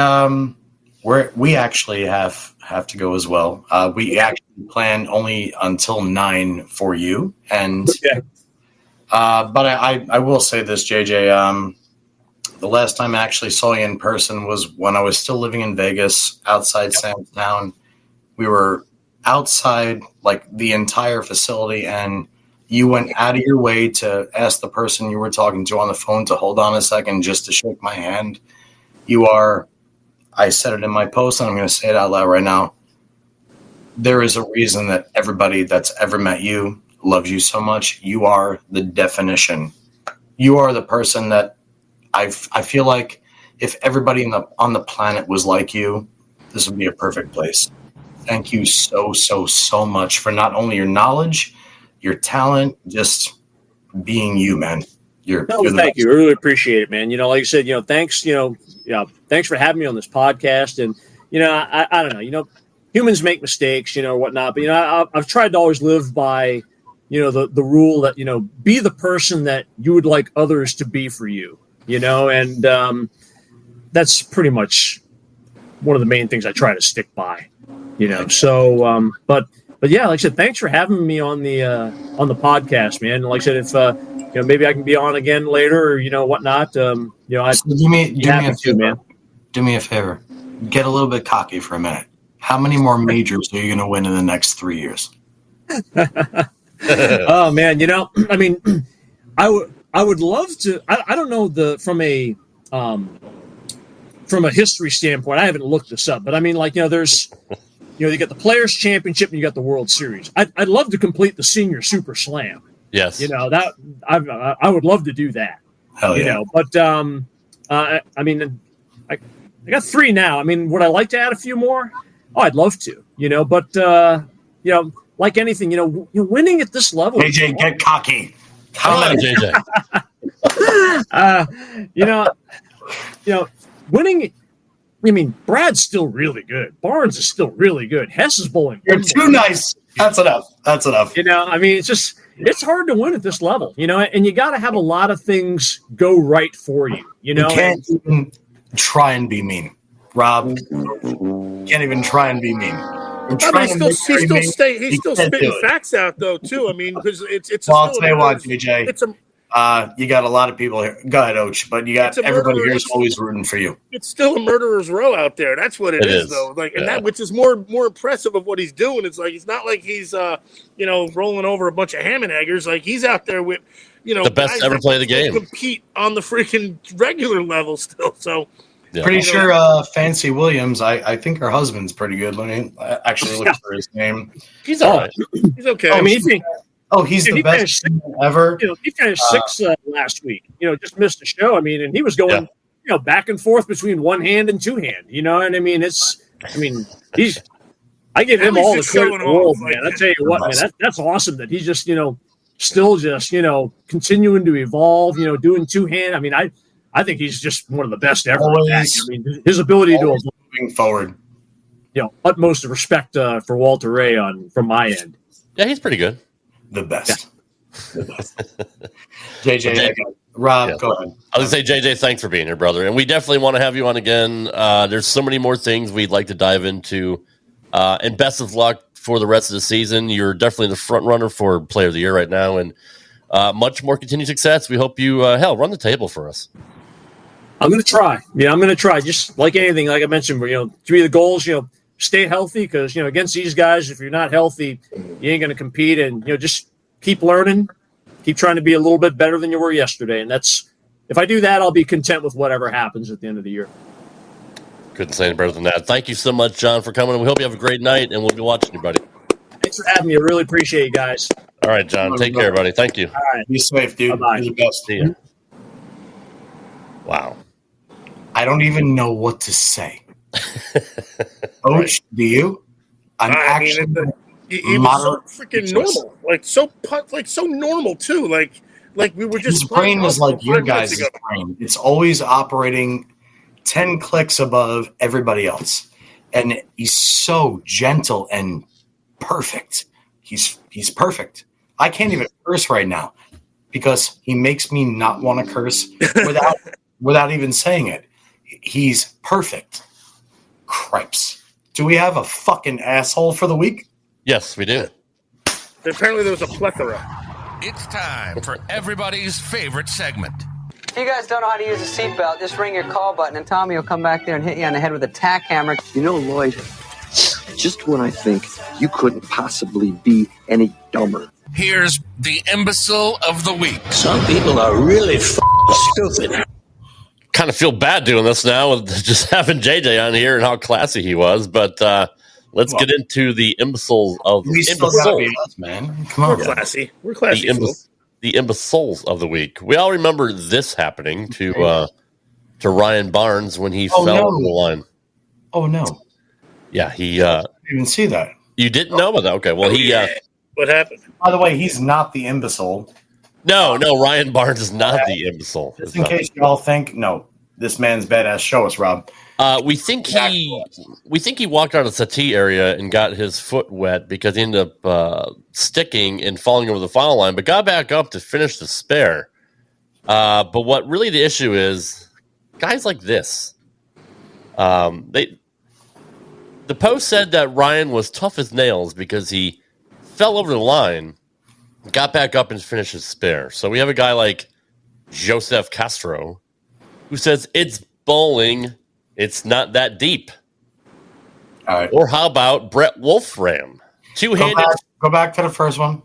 we actually have to go as well. We actually plan only until 9 for you, and but I will say this, JJ. The last time I actually saw you in person was when I was still living in Vegas, outside Sam's Town. We were outside like the entire facility, and you went out of your way to ask the person you were talking to on the phone to hold on a second just to shake my hand. You are, I said it in my post, and I'm going to say it out loud right now. There is a reason that everybody that's ever met you loves you so much. You are the definition. You are the person that I feel like if everybody on the planet was like you, this would be a perfect place. Thank you so, so, so much for not only your knowledge, your talent, just being you, man. You're thank you. I really appreciate it, man. Like I said, thanks, thanks for having me on this podcast. And, I don't know, humans make mistakes, whatnot, but, I've tried to always live by, the rule that, be the person that you would like others to be for you, and that's pretty much one of the main things I try to stick by, so, but yeah, like I said, thanks for having me on the podcast, man. Like I said, if maybe I can be on again later, or whatnot. I do me a favor, man. Do me a favor. Get a little bit cocky for a minute. How many more majors are you going to win in the next 3 years? Oh man, I mean, I would love to. I don't know from a history standpoint. I haven't looked this up, but I mean, there's. You got the Players Championship and you got the World Series. I'd love to complete the Senior Super Slam. Yes. That I would love to do that. Hell yeah. But I mean, I got 3 now. I mean, would I like to add a few more? Oh, I'd love to. But like anything, winning at this level. AJ, get cocky. Come on, JJ. Winning. I mean, Brad's still really good. Barnes is still really good. Hess is bowling. You're too nice. That's enough. I mean, it's hard to win at this level, and you got to have a lot of things go right for you, You can't even try and be mean. Rob, can't even try and be mean. He's still spitting facts out, though, too. I mean, because it's Well, I'll tell you what, JJ. You got a lot of people here. Go ahead, Oach, but you got everybody here is always rooting for you. It's still a murderer's row out there. That's what it is, though. That which is more impressive of what he's doing. It's like it's not like he's rolling over a bunch of ham and eggers. Like he's out there with the best ever play the game. Compete on the freaking regular level still. So pretty sure Fancy Williams. I think her husband's pretty good. Let me actually look for his name. He's all right. He's okay. I mean, he's the best ever. He finished 6th last week. Just missed the show. I mean, and he was going, back and forth between one hand and two hand. And I mean, I give him all the credit in the world, man. I tell you what, man, that's awesome that he's just, still just, continuing to evolve. Doing two hand. I mean, I think he's just one of the best ever. I mean, his ability to evolve, moving forward. Utmost respect for Walter Ray from my end. Yeah, he's pretty good. The best. JJ, Rob, go ahead. I was going to say, JJ, thanks for being here, brother. And we definitely want to have you on again. There's so many more things we'd like to dive into. And best of luck for the rest of the season. You're definitely the front runner for Player of the Year right now. And much more continued success. We hope you, run the table for us. I'm going to try. Yeah, I'm going to try. Just like anything, like I mentioned, to be the goals, stay healthy because, against these guys, if you're not healthy, you ain't going to compete. And, just keep learning, keep trying to be a little bit better than you were yesterday. And if I do that, I'll be content with whatever happens at the end of the year. Couldn't say any better than that. Thank you so much, John, for coming. We hope you have a great night, and we'll be watching you, buddy. Thanks for having me. I really appreciate you guys. All right, John. Take care, buddy. Thank you. All right. Be safe, dude. Bye-bye. You're the best. See ya. Wow. I don't even know what to say. Coach, do you? I'm It was so freaking normal, so normal too. Like we were just. His brain is like your guys' brain. It's always operating 10 clicks above everybody else, and he's so gentle and perfect. He's perfect. I can't even curse right now because he makes me not want to curse without even saying it. He's perfect. Cripes. Do we have a fucking asshole for the week? Yes, we do. Apparently there was a plethora. It's time for everybody's favorite segment. If you guys don't know how to use a seatbelt, just ring your call button and Tommy will come back there and hit you on the head with a tack hammer. You know, Lloyd, just when I think you couldn't possibly be any dumber. Here's the imbecile of the week. Some people are really stupid. Kind of feel bad doing this now with just having JJ on here and how classy he was, but let's get into the imbeciles of us, man. Come on, we're classy. We're classy. The imbeciles of the week. We all remember this happening to Ryan Barnes when he fell over the line. Oh no! Yeah, I didn't even see that. You didn't know about that? Okay, well what happened? By the way, he's not the imbecile. No, Ryan Barnes is not the imbecile. Just in case you all think, no, this man's badass. Show us, Rob. We think he walked out of the settee area and got his foot wet because he ended up sticking and falling over the foul line, but got back up to finish the spare. But what really the issue is, guys like this, the post said that Ryan was tough as nails because he fell over the line, got back up and finished his spare. So we have a guy like Joseph Castro who says it's bowling. It's not that deep. All right. Or how about Brett Wolfram? Two-handed. Go back to the first one.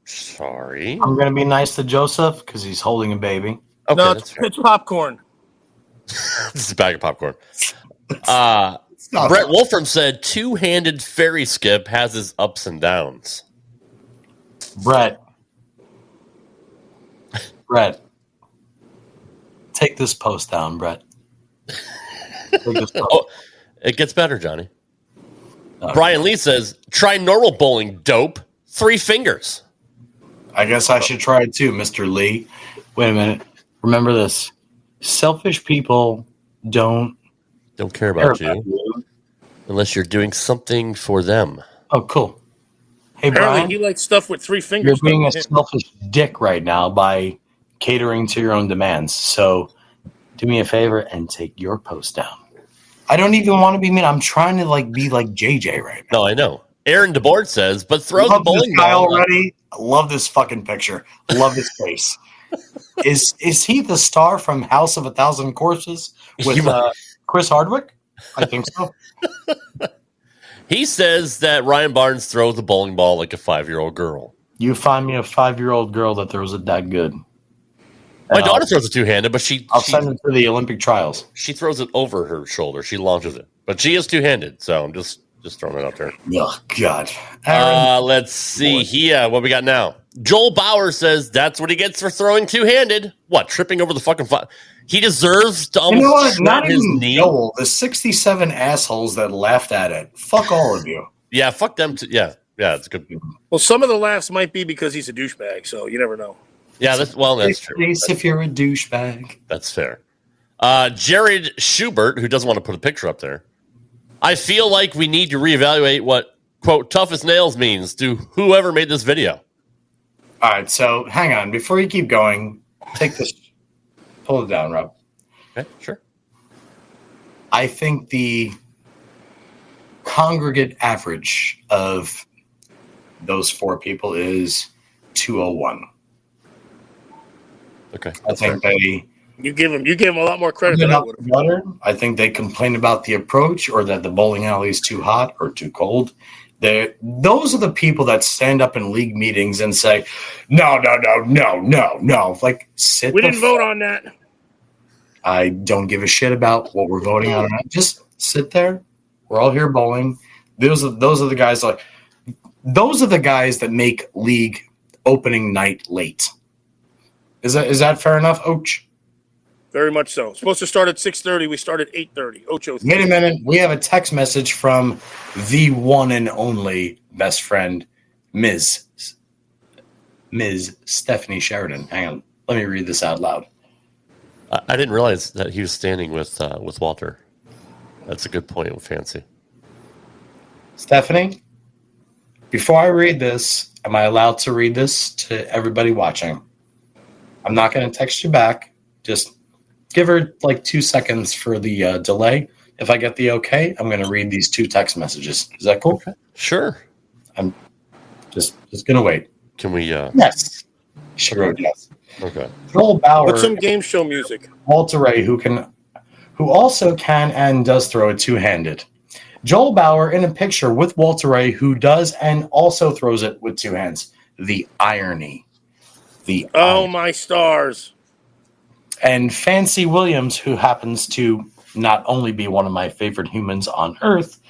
Sorry. I'm going to be nice to Joseph because he's holding a baby. Okay, no, it's popcorn. This is a bag of popcorn. Brett Wolfram said two-handed fairy skip has his ups and downs. Brett. Take this post down, Brett. It gets better, Johnny. Okay. Brian Lee says, try normal bowling, dope. 3 fingers. I guess I should try it too, Mr. Lee. Wait a minute. Remember this. Selfish people don't care about you unless you're doing something for them. Oh, cool. Hey, Apparently Brian. he likes stuff with 3 fingers. You're being a selfish dick right now by catering to your own demands. So do me a favor and take your post down. I don't even want to be mean. I'm trying to be like JJ right now. No, I know. Aaron DeBoard says, but throw the bowling ball already. I love this fucking picture. Love his face. Is he the star from House of 1,000 Corpses with Chris Hardwick? I think so. He says that Ryan Barnes throws the bowling ball like a 5-year-old girl. You find me a 5-year-old girl that throws it that good. My daughter throws it two-handed, but I'll send it to the Olympic trials. She throws it over her shoulder. She launches it, but she is two-handed. So I'm just throwing it out there. Oh God! Let's see here. What we got now? Joel Bauer says that's what he gets for throwing two-handed. What? Tripping over the fucking he deserves to almost shred his knee. Joel, the 67 assholes that laughed at it. Fuck all of you. Yeah, fuck them too. Yeah, it's good. Well, some of the laughs might be because he's a douchebag, so you never know. Yeah, that's true. If you're a douchebag. That's fair. Jared Schubert, who doesn't want to put a picture up there. I feel like we need to reevaluate what, quote, tough as nails means to whoever made this video. All right, so hang on. Before you keep going, take this. Pull it down, Rob. Okay, sure. I think the congregate average of those 4 people is 201. Okay. I think you give him a lot more credit than I would have. I think they complain about the approach or that the bowling alley is too hot or too cold. Those are the people that stand up in league meetings and say, no. Like, sit. We didn't vote on that. I don't give a shit about what we're voting on. Just sit there. We're all here bowling. Those are the guys those are the guys that make league opening night late. Is that fair enough, Ocho? Very much so. It's supposed to start at 6:30. We start at 8:30. Ocho. Wait a minute. We have a text message from the one and only best friend, Ms. Stephanie Sheridan. Hang on. Let me read this out loud. I didn't realize that he was standing with Walter. That's a good point with Fancy. Stephanie, before I read this, am I allowed to read this to everybody watching? I'm not going to text you back. Just give her like 2 seconds for the delay. If I get the okay, I'm going to read these 2 text messages. Is that cool? Okay. Sure. I'm just going to wait. Can we? Yes. She wrote yes. Okay. Joel Bauer. Put some game show music. Walter Ray, who also can and does throw it two-handed. Joel Bauer in a picture with Walter Ray, who does and also throws it with 2 hands. The irony. My stars. And Fancy Williams, who happens to not only be one of my favorite humans on earth,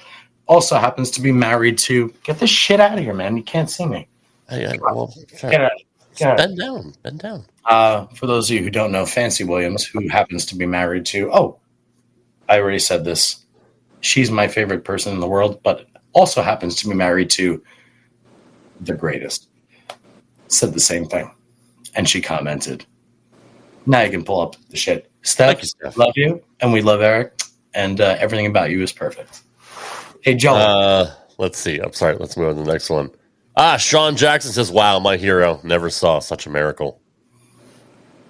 also happens to be married to. Get this shit out of here, man! You can't see me. Get Bend down. For those of you who don't know, Fancy Williams, who happens to be married to. Oh, I already said this. She's my favorite person in the world, but also happens to be married to the greatest. Said the same thing. And she commented. Now you can pull up the shit. Steph, love you, and we love Eric, and everything about you is perfect. Hey, Joel. Let's see. I'm sorry. Let's move on to the next one. Sean Jackson says, wow, my hero. Never saw such a miracle.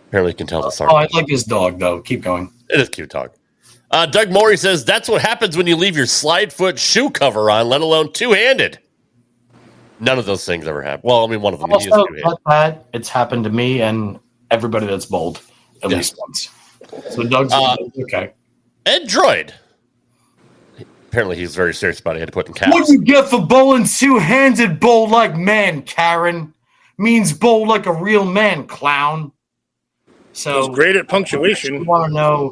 Apparently you can tell the sarcasm. I like this dog, though. Keep going. It is a cute dog. Doug Morey says, that's what happens when you leave your slide foot shoe cover on, let alone two-handed. None of those things ever happen. Well, I mean, one of them is two-handed. It's happened to me and everybody that's bowled at least once. So Doug's okay. Ed Droid. Apparently he's very serious about it. He had to put in caps. What do you get for bowling two-handed? Bowl like man, Karen. Means bowl like a real man, clown. So he's great at punctuation. I want to know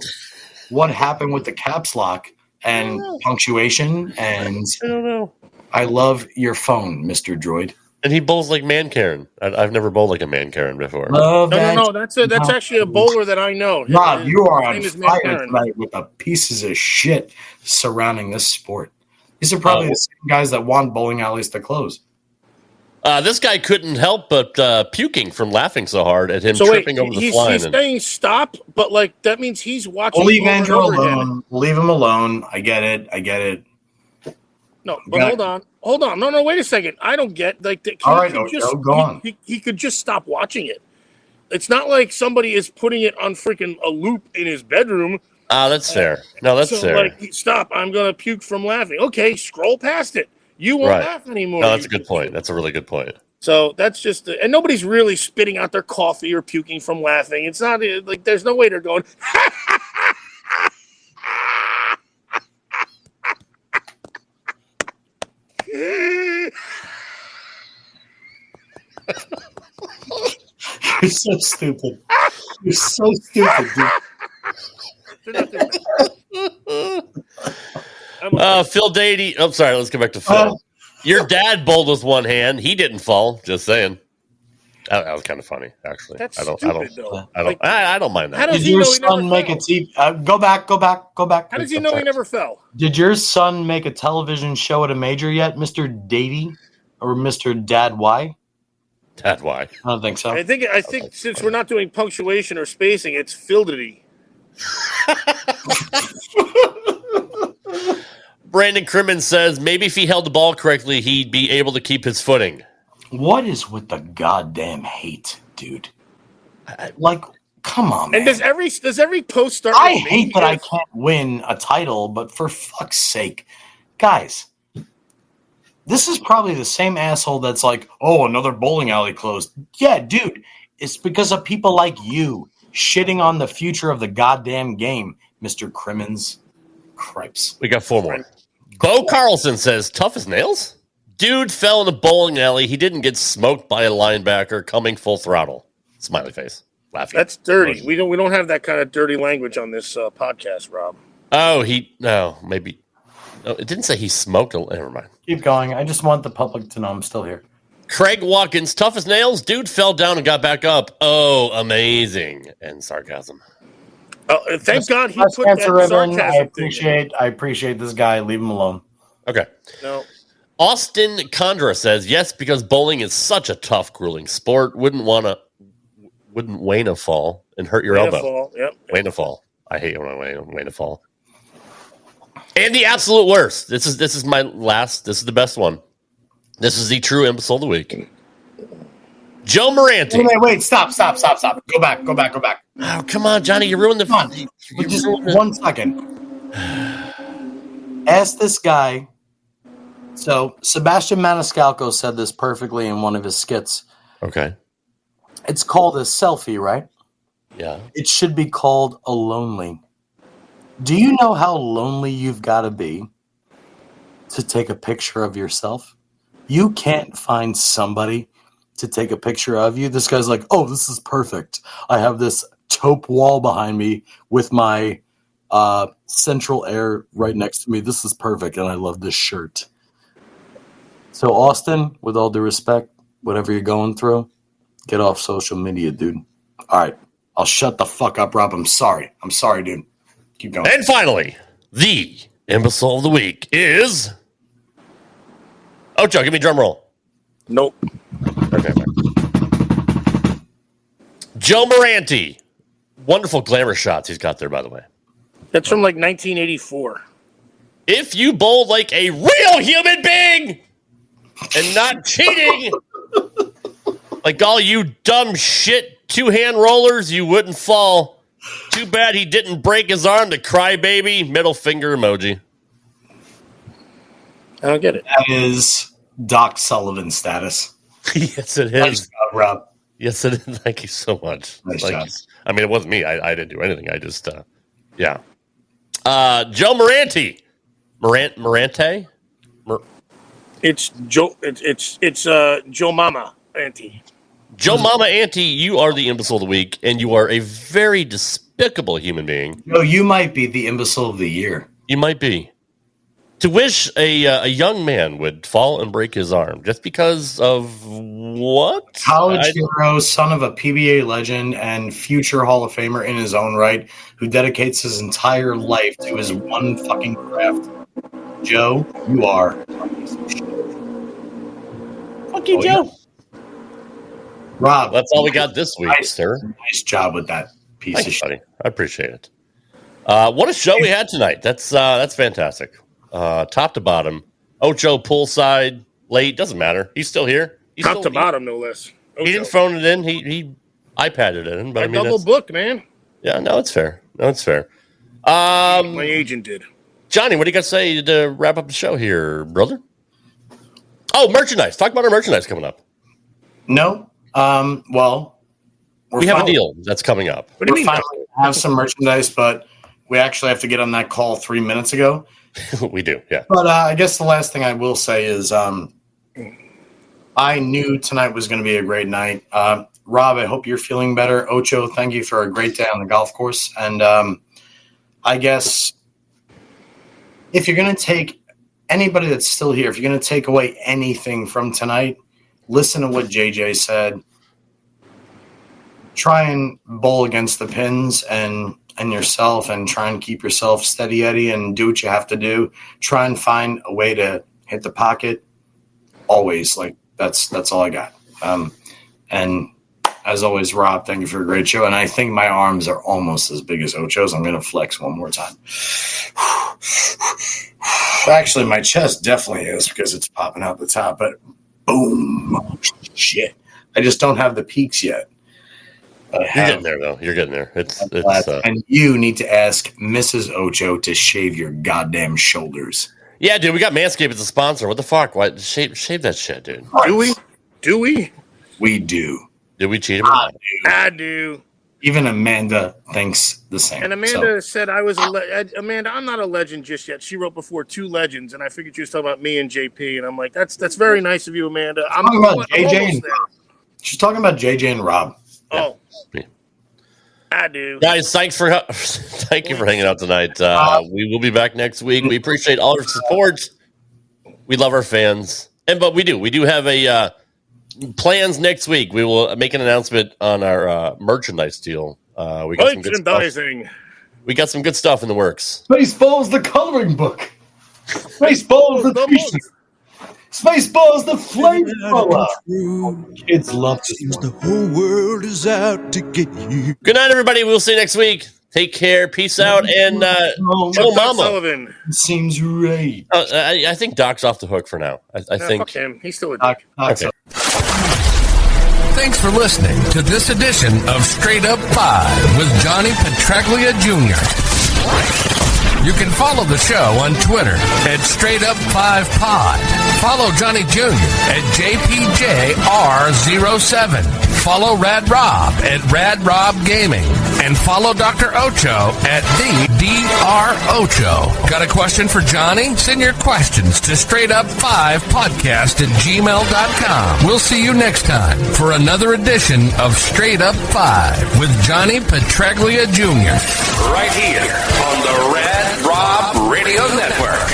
what happened with the caps lock and punctuation. And I don't know. I love your phone, Mr. Droid. And he bowls like man Karen. I've never bowled like a man Karen before. No. That's actually a bowler that I know. Rob, you are on fire tonight with the pieces of shit surrounding this sport. These are probably the same guys that want bowling alleys to close. This guy couldn't help but puking from laughing so hard at him tripping over the fly. He's saying stop, but like that means he's watching. We'll leave Andrew alone. We'll leave him alone. I get it. No, but hold on. No, wait a second. I don't get all right, go on. He could just stop watching it. It's not like somebody is putting it on freaking a loop in his bedroom. That's fair. No, that's fair. Like, stop. I'm gonna puke from laughing. Okay, scroll past it. You won't laugh anymore. No, that's a good point. That's a really good point. So that's just, and nobody's really spitting out their coffee or puking from laughing. It's not like there's no way they're going. You're so stupid. You're so stupid, dude. Phil Dady. I'm sorry. Let's go back to Phil. Your dad bowled with one hand. He didn't fall. Just saying. That was kind of funny, actually. That's stupid, though. I don't mind that. How does Did your son make a TV? Go back. How does he know he never fell? Did your son make a television show at a major yet, Mr. Dady or Mr. Dad Y? Dad Y. I don't think so. I think since we're not doing punctuation or spacing, it's Phildity. Brandon Crimmins says maybe if he held the ball correctly, he'd be able to keep his footing. What is with the goddamn hate, dude? Like, come on, man. And does every post start? I hate that I can't win a title, but for fuck's sake, guys, this is probably the same asshole that's like, oh, another bowling alley closed. Yeah, dude, it's because of people like you shitting on the future of the goddamn game, Mr. Crimmins. Cripes. We got 4 more. Bo Carlson says, tough as nails? Dude fell in a bowling alley. He didn't get smoked by a linebacker coming full throttle. Smiley face. Laughing. That's dirty. We don't have that kind of dirty language on this podcast, Rob. Oh, maybe. No, it didn't say he smoked. Never mind. Keep going. I just want the public to know I'm still here. Craig Watkins, tough as nails. Dude fell down and got back up. Oh, amazing. And sarcasm. Thank God he put that sarcasm I appreciate this guy. Leave him alone. Okay. No. Austin Condra says, yes, because bowling is such a tough, grueling sport. Wouldn't wane a fall and hurt your elbow. Fall. Yep. Wane a fall. I hate when I wane a fall. And the absolute worst. This is my last. This is the best one. This is the true imbecile of the week. Joe Moranti. Wait, stop. Go back. Oh, come on, Johnny. You ruined the fun. Just 1 second. Ask this guy. So, Sebastian Maniscalco said this perfectly in one of his skits. Okay. It's called a selfie, right? Yeah. It should be called a lonely. Do you know how lonely you've got to be to take a picture of yourself? You can't find somebody to take a picture of you. This guy's like, oh, this is perfect. I have this taupe wall behind me with my central air right next to me. This is perfect, and I love this shirt. So, Austin, with all due respect, whatever you're going through, get off social media, dude. All right. I'll shut the fuck up, Rob. I'm sorry, dude. Keep going. And finally, the imbecile of the week is... Ocho, give me a drum roll. Nope. Okay. Joe Moranti. Wonderful glamour shots he's got there, by the way. That's from like 1984. If you bowl like a real human being and not cheating, like all you dumb shit two-hand rollers, you wouldn't fall. Too bad he didn't break his arm to crybaby middle finger emoji. I don't get it. That is Doc Sullivan status. Yes, it is. Nice job, Rob. Yes, it is. Thank you so much. Nice job. I mean, it wasn't me. I didn't do anything. I just, yeah. Joe Moranti. Morante? It's Joe. It's Joe Mama Auntie. Joe Mama Auntie, you are the imbecile of the week, and you are a very despicable human being. No, you might be the imbecile of the year. You might be. To wish a young man would fall and break his arm just because of what? College hero, son of a PBA legend, and future Hall of Famer in his own right, who dedicates his entire life to his one fucking craft. Joe, you are a piece of shit. Fuck you, Joe. Yeah. Rob. That's all we got this week, sir. Nice job with that piece of shit. Buddy. I appreciate it. What a show we had tonight. That's fantastic. Top to bottom. Ocho poolside, late, doesn't matter. He's still here. Top to bottom, no less. Ocho. He didn't phone it in. He iPadded it in. But I mean, double booked, man. Yeah, no, it's fair. My agent did. Johnny, what do you got to say to wrap up the show here, brother? Oh, merchandise. Talk about our merchandise coming up. No. Well, we have a deal that's coming up. What do you mean? We have some merchandise, but we actually have to get on that call 3 minutes ago. We do, yeah. But I guess the last thing I will say is I knew tonight was going to be a great night. Rob, I hope you're feeling better. Ocho, thank you for a great day on the golf course. And I guess if you're going to take anybody that's still here, if you're going to take away anything from tonight, listen to what JJ said. Try and bowl against the pins and yourself, and try and keep yourself steady Eddie and do what you have to do. Try and find a way to hit the pocket always. Like that's all I got. And as always, Rob, thank you for a great show. And I think my arms are almost as big as Ocho's. I'm going to flex one more time. Actually, my chest definitely is because it's popping out the top, but boom, oh, shit. I just don't have the peaks yet. You're getting there, though. You're getting there. It's and you need to ask Mrs. Ocho to shave your goddamn shoulders. Yeah, dude, we got Manscaped as a sponsor. What the fuck? Why shave that shit, dude? Do we? We do. Did we cheat him? I do. Even Amanda thinks the same. And Amanda said I was Amanda, I'm not a legend just yet. She wrote before two legends, and I figured she was talking about me and JP, and I'm like, that's very nice of you, Amanda. I'm talking about JJ and Rob. She's talking about JJ and Rob. Oh. Yeah. I do. Guys, thank you for hanging out tonight. We will be back next week. We appreciate all your support. We love our fans. But we do have a plans next week. We will make an announcement on our merchandise deal. We got merchandising. We got some good stuff in the works. Baseball's the coloring book. Baseball's the t-shirt. Spaceballs, the flamethrower. Kids love this one. The whole world is out to get you. Good night, everybody. We'll see you next week. Take care. Peace out. And Joe Mama. Sullivan. Seems right. I think Doc's off the hook for now. I think. Fuck him. He's still a dick. Okay. Thanks for listening to this edition of Straight Up 5 with Johnny Petraglia Jr. You can follow the show on Twitter at Straight Up 5 Pod. Follow Johnny Jr. at JPJR07. Follow Rad Rob at Rad Rob Gaming. And follow Dr. Ocho at the Dr. Ocho. Got a question for Johnny? Send your questions to straightup5podcast@gmail.com. We'll see you next time for another edition of Straight Up 5 with Johnny Petraglia Jr. Right here on the Rad Rob Radio Network.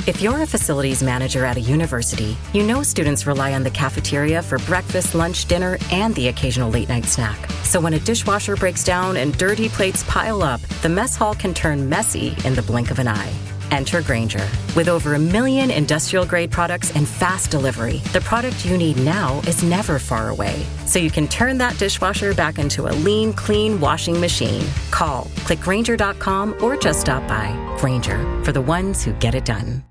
If you're a facilities manager at a university, you know students rely on the cafeteria for breakfast, lunch, dinner, and the occasional late-night snack. So when a dishwasher breaks down and dirty plates pile up, the mess hall can turn messy in the blink of an eye. Enter Grainger. With over 1 million industrial-grade products and fast delivery, the product you need now is never far away. So you can turn that dishwasher back into a lean, clean washing machine. Call, click Grainger.com, or just stop by. Grainger, for the ones who get it done.